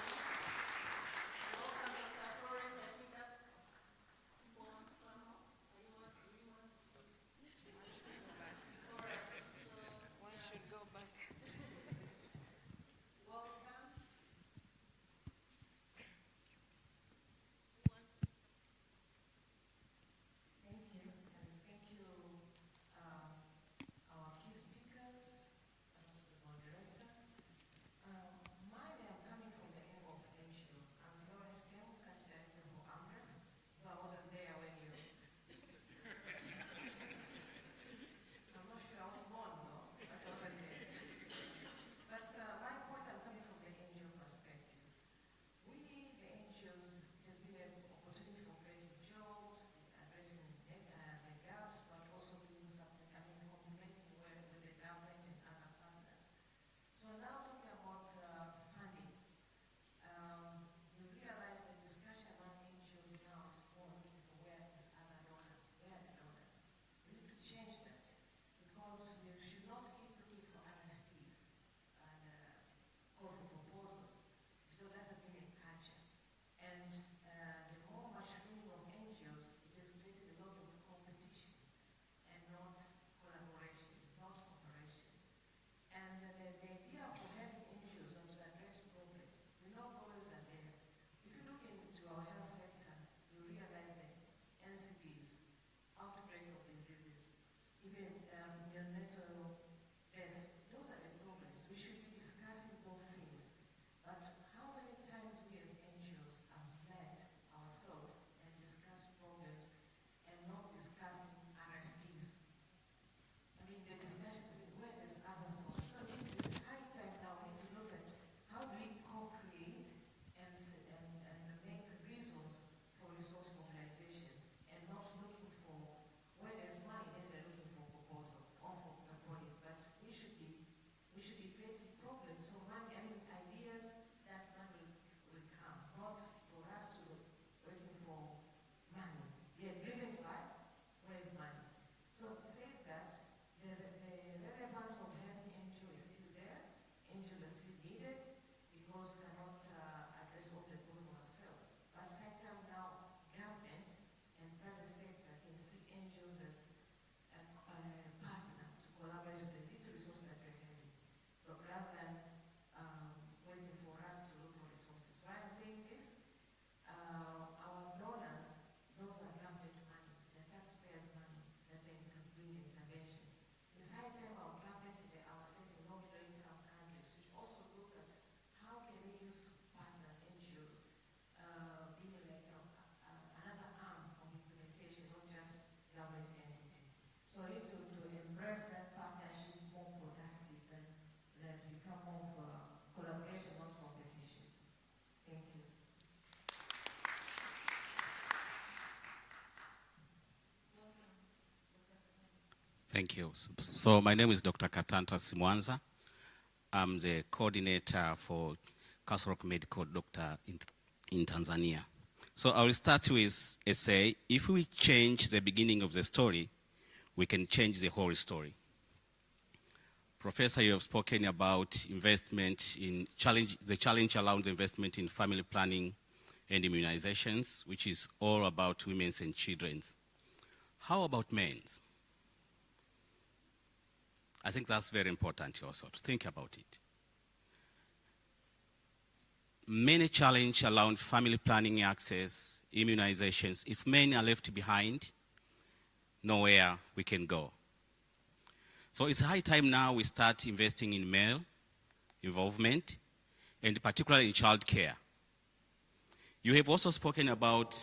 Welcome, Dr. Florence. I think that people want to come up. You want to? All right. So one should go back. Welcome. Who wants to start? Thank you.
Thank you. So my name is Dr. Katanta Simwanza. I'm the coordinator for Castle Rock Medical Doctor in Tanzania. So I will start with a say, if we change the beginning of the story, we can change the whole story. Professor, you have spoken about investment in the challenge around investment in family planning and immunizations, which is all about women's and children's. How about men's? I think that's very important also to think about it. Many challenges around family planning access, immunizations. If men are left behind, nowhere we can go. So it's high time now we start investing in male involvement, and particularly in child care. You have also spoken about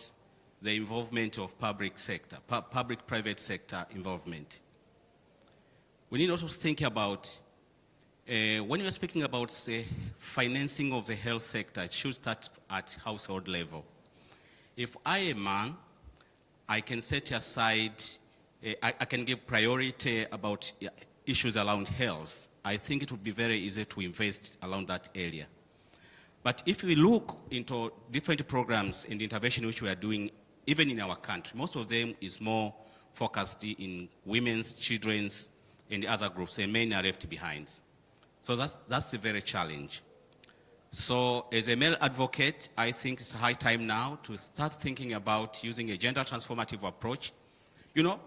the involvement of public sector, public-private sector involvement. We need also to think about, when you're speaking about financing of the health sector, it should start at household level. If I am a man, I can set aside, I can give priority about issues around health. I think it would be very easy to invest around that area. But if we look into different programs and intervention which we are doing, even in our country, most of them is more focused in women's, children's, and the other groups, and men are left behind. So that's a very challenge. So as a male advocate, I think it's high time now to start thinking about using a gender transformative approach. You know,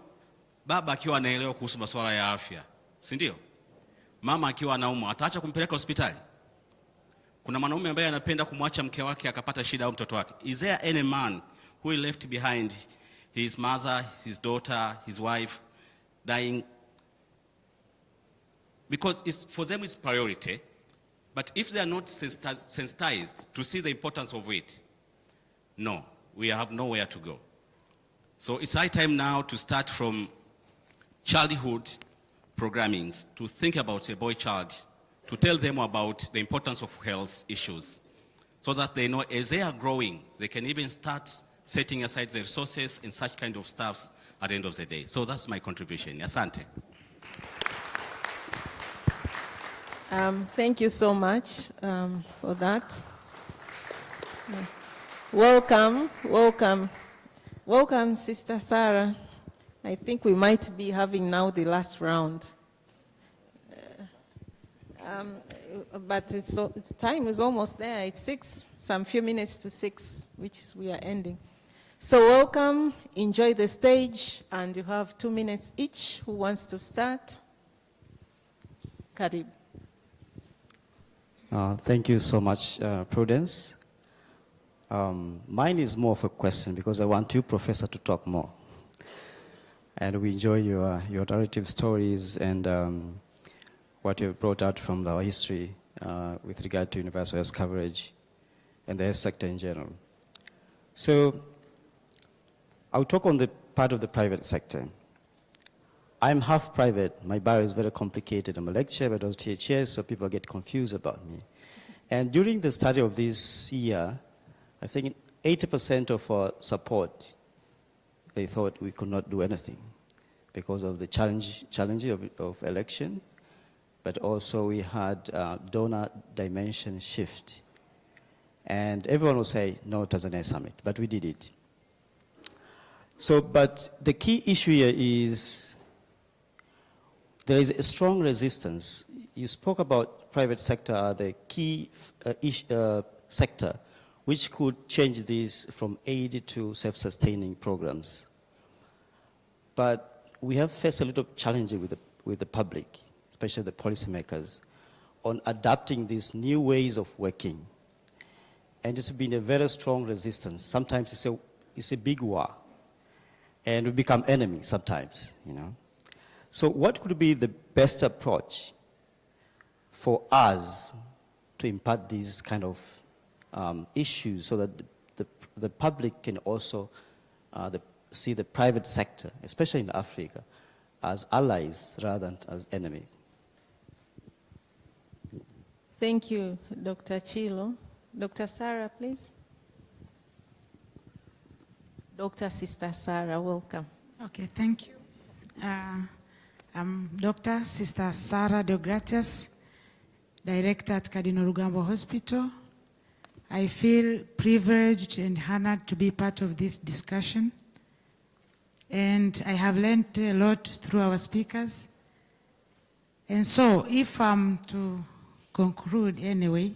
baba akiwa anaelewa kuhusu masuala ya afya, si ndio? Mama akiwa anaumwa, ataacha kumpeleka hospitali? Kuna mwanaume ambaye anapenda kumwacha mke wake akapata shida au mtoto wake. Is there any man who left behind his mother, his daughter, his wife dying? Because for them it's priority, but if they are not sensitized to see the importance of it, no, we have nowhere to go. So it's high time now to start from childhood programming, to think about a boy child, to tell them about the importance of health issues, so that they know as they are growing, they can even start setting aside the resources and such kind of stuffs at the end of the day. So that's my contribution. Asante.
Thank you so much for that. Welcome, welcome. Welcome, Sister Sarah. I think we might be having now the last round. But time is almost there. It's 6, some few minutes to 6, which is we are ending. So welcome, enjoy the stage, and you have 2 minutes each. Who wants to start? Karib.
Thank you so much, Prudence. Mine is more of a question because I want you, Professor, to talk more. And we enjoy your narrative stories and what you've brought out from our history with regard to universal health coverage and the health sector in general. So I'll talk on the part of the private sector. I'm half private. My bio is very complicated. I'm a lecturer, but also THS, so people get confused about me. And during the study of this year, I think 80% of our support, they thought we could not do anything because of the challenge of election, but also we had donor dimension shift. And everyone will say, no Tanzania Summit, but we did it. So, but the key issue here is there is a strong resistance. You spoke about private sector, the key sector, which could change this from aid to self-sustaining programs. But we have faced a little challenge with the public, especially the policymakers, on adapting these new ways of working. And it's been a very strong resistance. Sometimes it's a big war. And we become enemies sometimes, you know. So what could be the best approach for us to impart these kind of issues so that the public can also see the private sector, especially in Africa, as allies rather than as enemies?
Thank you, Dr. Chilo. Dr. Sarah, please. Dr. Sister Sarah, welcome.
Okay, thank you. I'm Dr. Sister Sarah Deogratias, Director at Cardinal Rugambwa Hospital. I feel privileged and honored to be part of this discussion. And I have learned a lot through our speakers. And so if I'm to conclude anyway,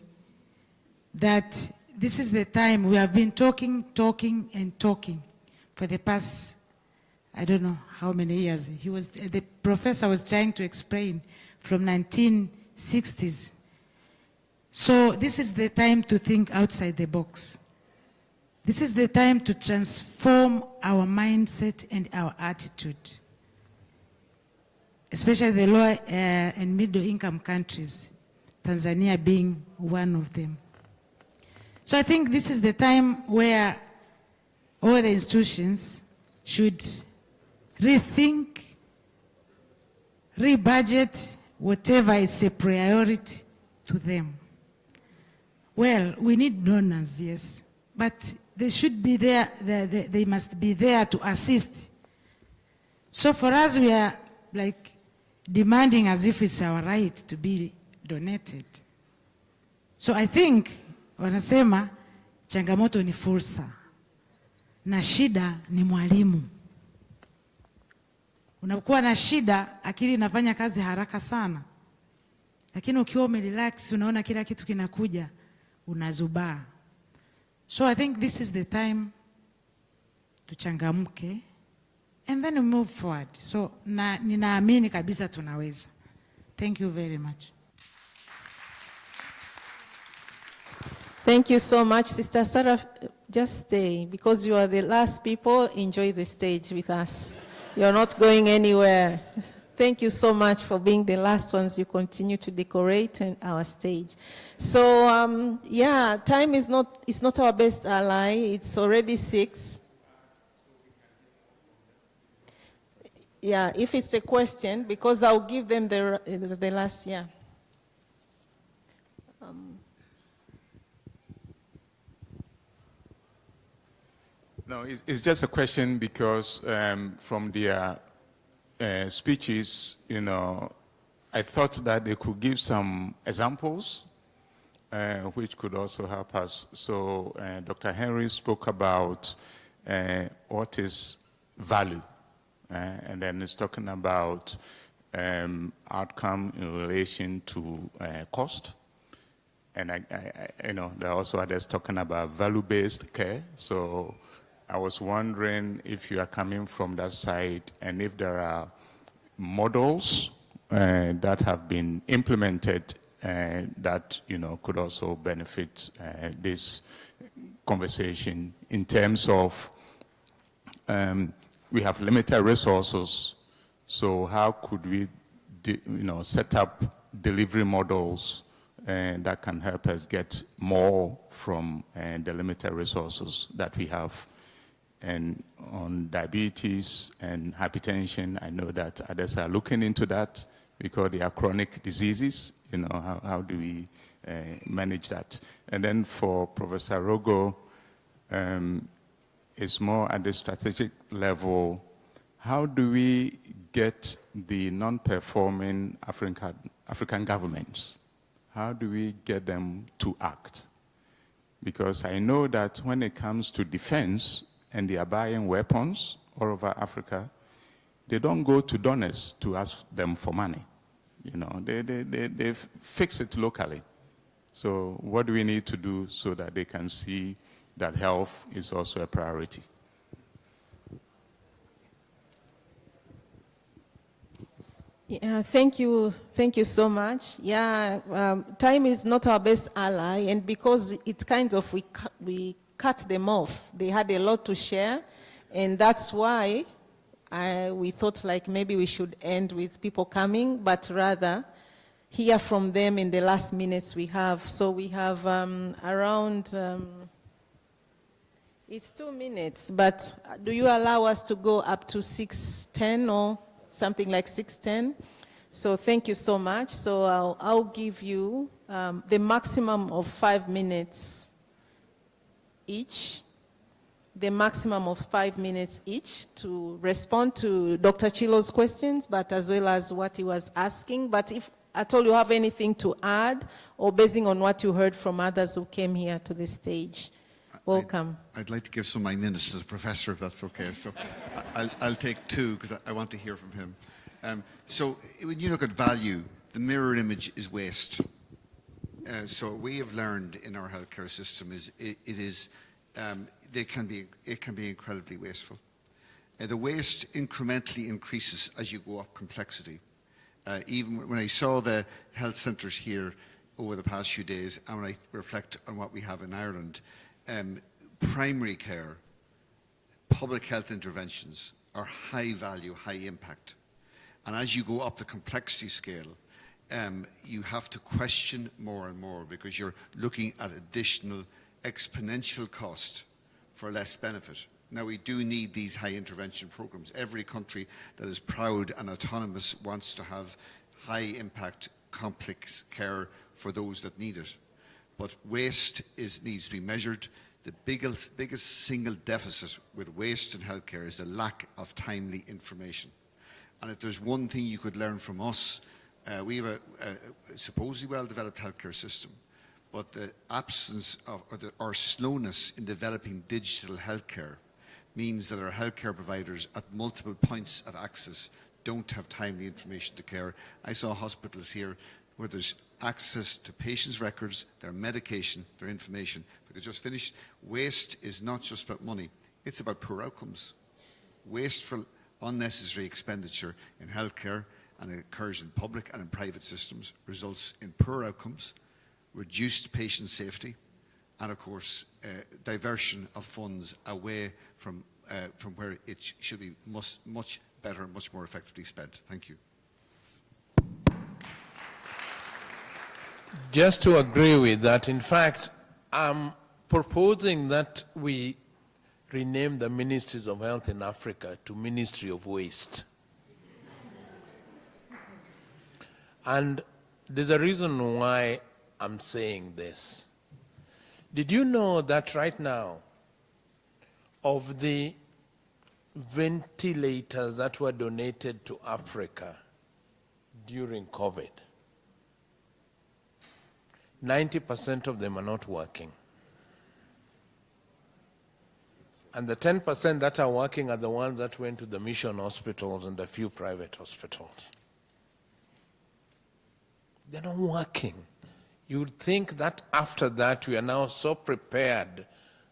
that this is the time we have been talking for the past, I don't know how many years. The professor was trying to explain from 1960s. So this is the time to think outside the box. This is the time to transform our mindset and our attitude, especially the lower and middle income countries, Tanzania being one of them. So I think this is the time where all the institutions should rethink, rebudget whatever is a priority to them. Well, we need donors, yes, but they should be there, they must be there to assist. So for us, we are like demanding as if it's our right to be donated. So I think, wanasema, changamoto ni fursa, na shida ni mwalimu. Unapokuwa na shida, akili inafanya kazi haraka sana. Lakini ukiwa umerelax, unaona kila kitu kinakuja, unazubaa. So I think this is the time to changamke and then we move forward. So ninaamini kabisa tunaweza. Thank you very much.
Thank you so much, Sister Sarah. Just stay, because you are the last people. Enjoy the stage with us. You're not going anywhere. Thank you so much for being the last ones. You continue to decorate our stage. So, yeah, time is not our best ally. It's already 6. Yeah, if it's a question, because I'll give them the last, yeah.
No, it's just a question because from their speeches, you know, I thought that they could give some examples which could also help us. So Dr. Henry spoke about what is value, and then he's talking about outcome in relation to cost. And you know, there are also others talking about value-based care. So I was wondering if you are coming from that side and if there are models that have been implemented that, you know, could also benefit this conversation in terms of we have limited resources, so how could we, you know, set up delivery models that can help us get more from the limited resources that we have. And on diabetes and hypertension, I know that others are looking into that because they are chronic diseases. You know, how do we manage that? And then for Professor Rogo, it's more at the strategic level. How do we get the non-performing African governments? How do we get them to act? Because I know that when it comes to defense, and they are buying weapons all over Africa, they don't go to donors to ask them for money. You know, they fix it locally. So what do we need to do so that they can see that health is also a priority?
Yeah, thank you so much. Yeah, time is not our best ally, and because it kind of, we cut them off. They had a lot to share, and that's why we thought like maybe we should end with people coming, but rather hear from them in the last minutes we have. So we have around, it's 2 minutes, but do you allow us to go up to 6:10 or something like 6:10? So thank you so much. So I'll give you the maximum of 5 minutes each. the maximum of 5 minutes each to respond to Dr. Chilo's questions, but as well as what he was asking. But if at all you have anything to add, or basing on what you heard from others who came here to the stage, welcome.
I'd like to give some of my minutes to the professor, if that's okay. So I'll take 2 because I want to hear from him. So when you look at value, the mirror image is waste. So what we have learned in our healthcare system is it can be incredibly wasteful. The waste incrementally increases as you go up complexity. Even when I saw the health centres here over the past few days, and when I reflect on what we have in Ireland, primary care, public health interventions are high value, high impact. And as you go up the complexity scale, you have to question more and more because you're looking at additional exponential cost for less benefit. Now, we do need these high intervention programs. Every country that is proud and autonomous wants to have high impact, complex care for those that need it. But waste needs to be measured. The biggest single deficit with waste in healthcare is the lack of timely information. And if there's one thing you could learn from us, we have a supposedly well-developed healthcare system, but the absence of, or slowness in developing digital healthcare means that our healthcare providers at multiple points of access don't have timely information to care. I saw hospitals here where there's access to patients' records, their medication, their information. If I could just finish, waste is not just about money, it's about poor outcomes. Wasteful, unnecessary expenditure in healthcare, and it occurs in public and in private systems, results in poor outcomes, reduced patient safety, and of course, diversion of funds away from where it should be much better, much more effectively spent. Thank you.
Just to agree with that, in fact, I'm proposing that we rename the Ministries of Health in Africa to Ministry of Waste. And there's a reason why I'm saying this. Did you know that right now, of the ventilators that were donated to Africa during COVID, 90% of them are not working. And the 10% that are working are the ones that went to the mission hospitals and a few private hospitals. They're not working. You'd think that after that we are now so prepared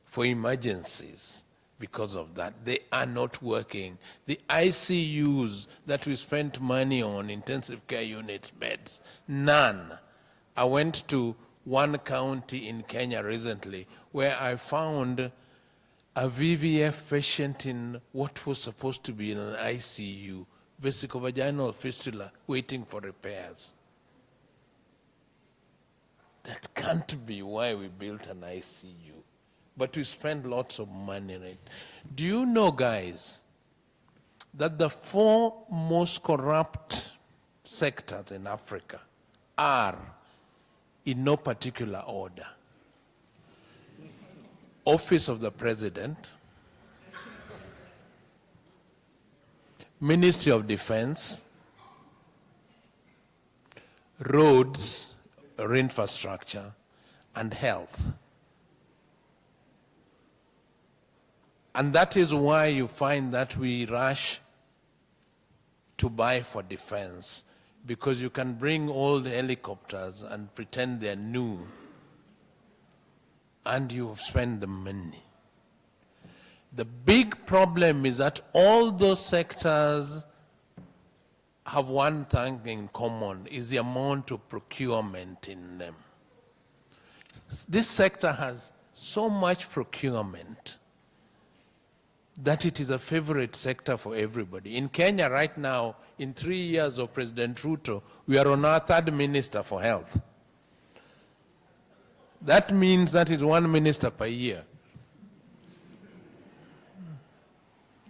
for emergencies because of that. They are not working. The ICUs that we spent money on, intensive care units, beds, none. I went to one county in Kenya recently where I found a VVF patient in what was supposed to be in an ICU, vesicovaginal fistula, waiting for repairs. That can't be why we built an ICU. But we spend lots of money on it. Do you know, guys, that the 4 most corrupt sectors in Africa are, in no particular order: Office of the President, Ministry of Defense, roads or infrastructure, and health. And that is why you find that we rush to buy for defense, because you can bring old helicopters and pretend they're new, and you spend the money. The big problem is that all those sectors have one thing in common, is the amount of procurement in them. This sector has so much procurement that it is a favorite sector for everybody. In Kenya right now, in 3 years of President Ruto, we are on our 3rd minister for health. That means that is 1 minister per year.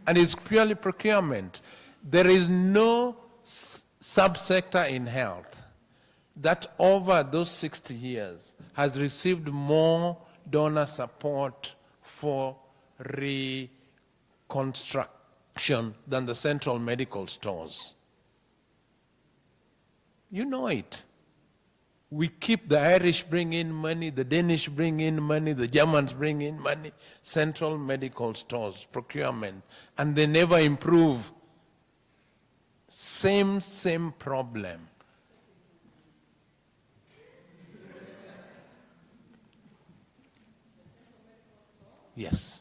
And it's purely procurement. There is no subsector in health that over those 60 years has received more donor support for reconstruction than the central medical stores. You know it. We keep the Irish bring in money, the Danish bring in money, the Germans bring in money, central medical stores, procurement, and they never improve. Same problem. Yes.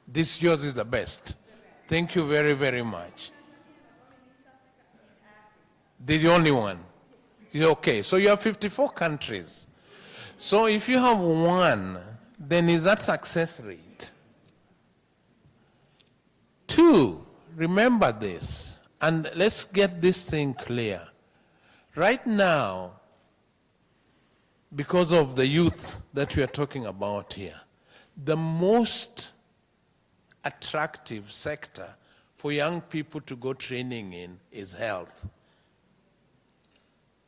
This yours is the best. Thank you very, very much. This is the only one. Okay, so you have 54 countries. So if you have one, then is that success rate? 2, remember this, and let's get this thing clear. Right now, because of the youth that we are talking about here, the most attractive sector for young people to go training in is health.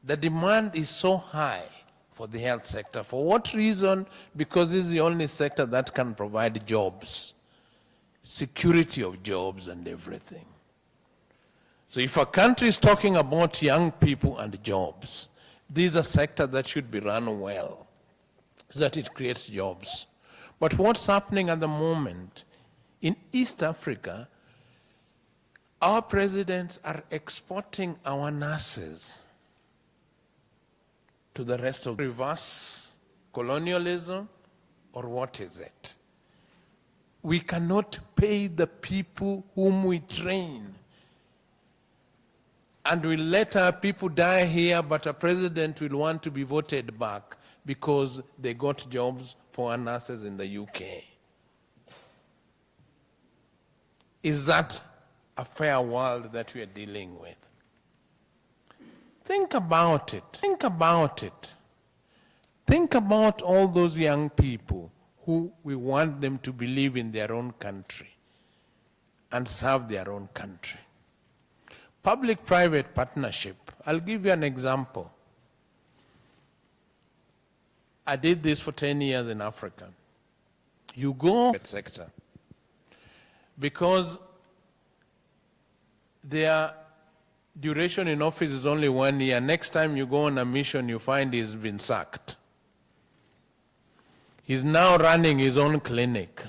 The demand is so high for the health sector. For what reason? Because it's the only sector that can provide jobs, security of jobs and everything. So if a country is talking about young people and jobs, this is a sector that should be run well, so that it creates jobs. But what's happening at the moment, in East Africa, our presidents are exporting our nurses to the rest of reverse colonialism, or what is it? We cannot pay the people whom we train. And we let our people die here, but a president will want to be voted back because they got jobs for our nurses in the UK. Is that a fair world that we are dealing with? Think about it. Think about it. Think about all those young people who we want them to believe in their own country and serve their own country. Public-private partnership. I'll give you an example. I did this for 10 years in Africa. You go to the sector because their duration in office is only 1 year. Next time you go on a mission, you find he's been sacked. He's now running his own clinic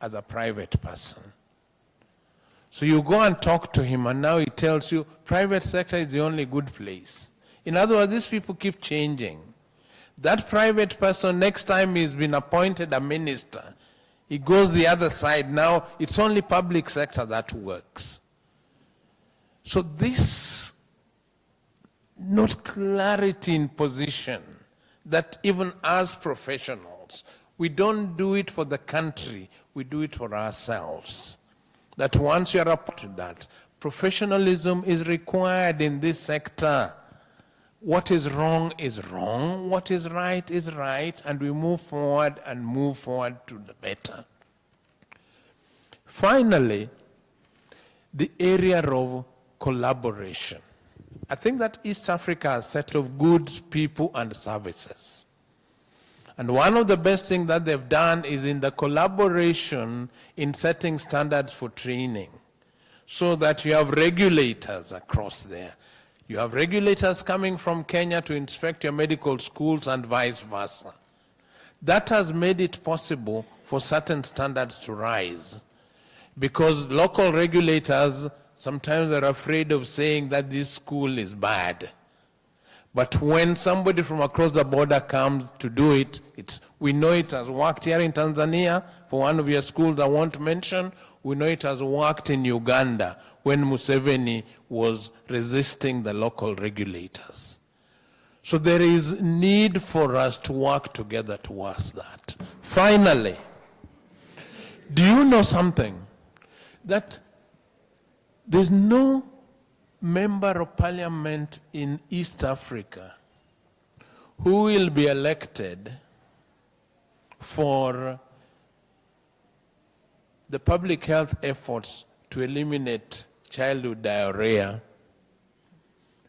as a private person. So you go and talk to him, and now he tells you private sector is the only good place. In other words, these people keep changing. That private person, next time he's been appointed a minister, he goes the other side. Now it's only public sector that works. So this not clarity in position, that even as professionals, we don't do it for the country, we do it for ourselves. That once you are up to that, professionalism is required in this sector. What is wrong, what is right, and we move forward to the better. Finally, the area of collaboration. I think that East Africa has a set of goods, people, and services. And one of the best things that they've done is in the collaboration in setting standards for training, so that you have regulators across there. You have regulators coming from Kenya to inspect your medical schools and vice versa. That has made it possible for certain standards to rise, because local regulators sometimes are afraid of saying that this school is bad. But when somebody from across the border comes to do it, we know it has worked here in Tanzania for one of your schools I won't mention. We know it has worked in Uganda when Museveni was resisting the local regulators. So there is need for us to work together towards that. Finally, do you know something? That there's no member of parliament in East Africa who will be elected for the public health efforts to eliminate childhood diarrhea,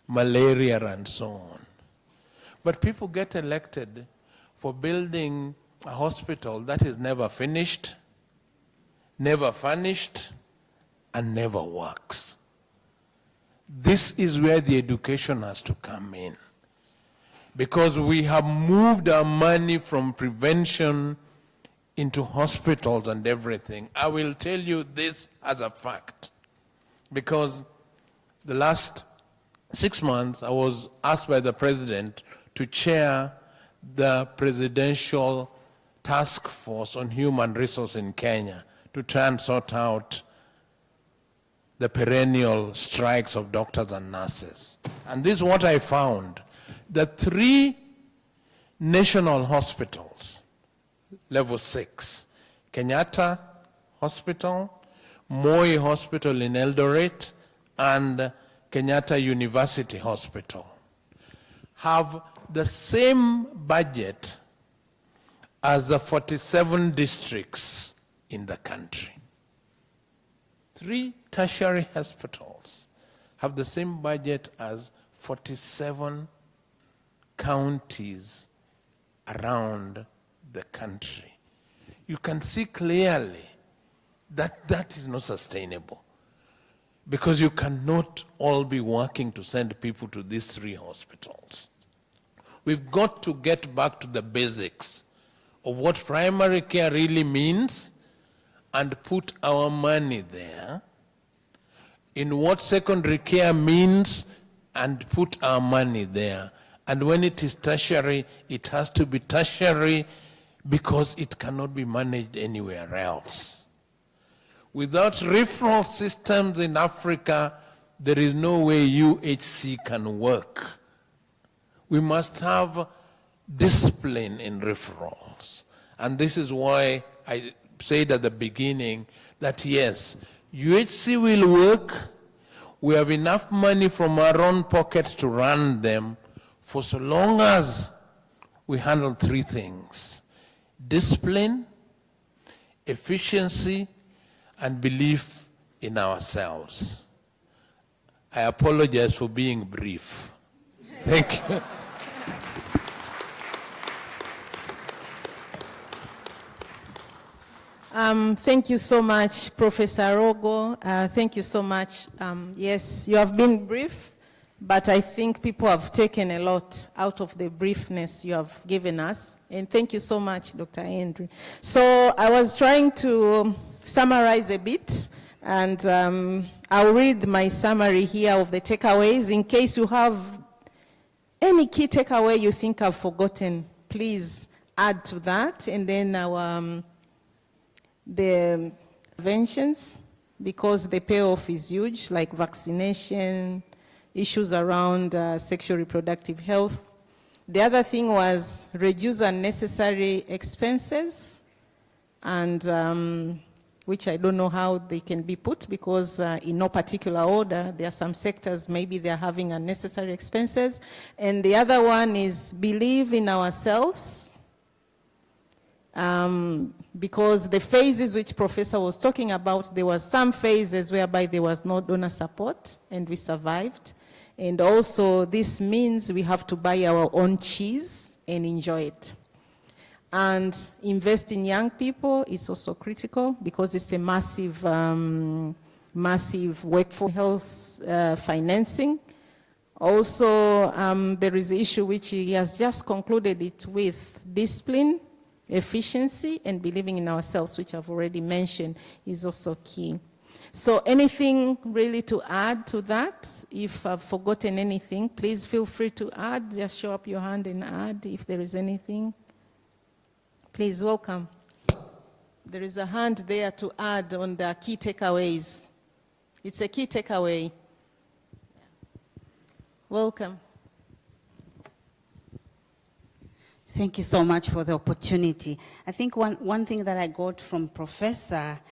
malaria, and so on. But people get elected for building a hospital that is never finished, never furnished, and never works. This is where the education has to come in. Because we have moved our money from prevention into hospitals and everything. I will tell you this as a fact. Because the last 6 months, I was asked by the president to chair the presidential task force on human resource in Kenya to try and sort out the perennial strikes of doctors and nurses. And this is what I found. The 3 national hospitals, level 6, Kenyatta Hospital, Moi Hospital in Eldoret, and Kenyatta University Hospital, have the same budget as the 47 districts in the country. 3 tertiary hospitals have the same budget as 47 counties around the country. You can see clearly that that is not sustainable, because you cannot all be working to send people to these 3 hospitals. We've got to get back to the basics of what primary care really means and put our money there, in what secondary care means and put our money there. And when it is tertiary, it has to be tertiary because it cannot be managed anywhere else. Without referral systems in Africa, there is no way UHC can work. We must have discipline in referrals. And this is why I said at the beginning that yes, UHC will work. We have enough money from our own pockets to run them for so long as we handle 3 things: discipline, efficiency, and belief in ourselves. I apologize for being brief. Thank you.
Thank you so much, Professor Rogo. Thank you so much. Yes, you have been brief, but I think people have taken a lot out of the briefness you have given us. And thank you so much, Dr. Henry. So I was trying to summarize a bit, and I'll read my summary here of the takeaways. In case you have any key takeaway you think I've forgotten, please add to that. And then the interventions, because the payoff is huge, like vaccination, issues around sexual reproductive health. The other thing was reduce unnecessary expenses, and which I don't know how they can be put, because in no particular order, there are some sectors maybe they're having unnecessary expenses. And the other one is believe in ourselves, because the phases which Professor was talking about, there was some phases whereby there was no donor support and we survived. And also this means we have to buy our own cheese and enjoy it. And invest in young people is also critical, because it's a massive, massive workforce health financing. Also, there is an issue which he has just concluded it with: discipline, efficiency, and believing in ourselves, which I've already mentioned, is also key. So anything really to add to that? If I've forgotten anything, please feel free to add. Just show up your hand and add if there is anything. Please, welcome. There is a hand there to add on the key takeaways. It's a key takeaway. Welcome.
Thank you so much for the opportunity. I think one thing that I got from Professor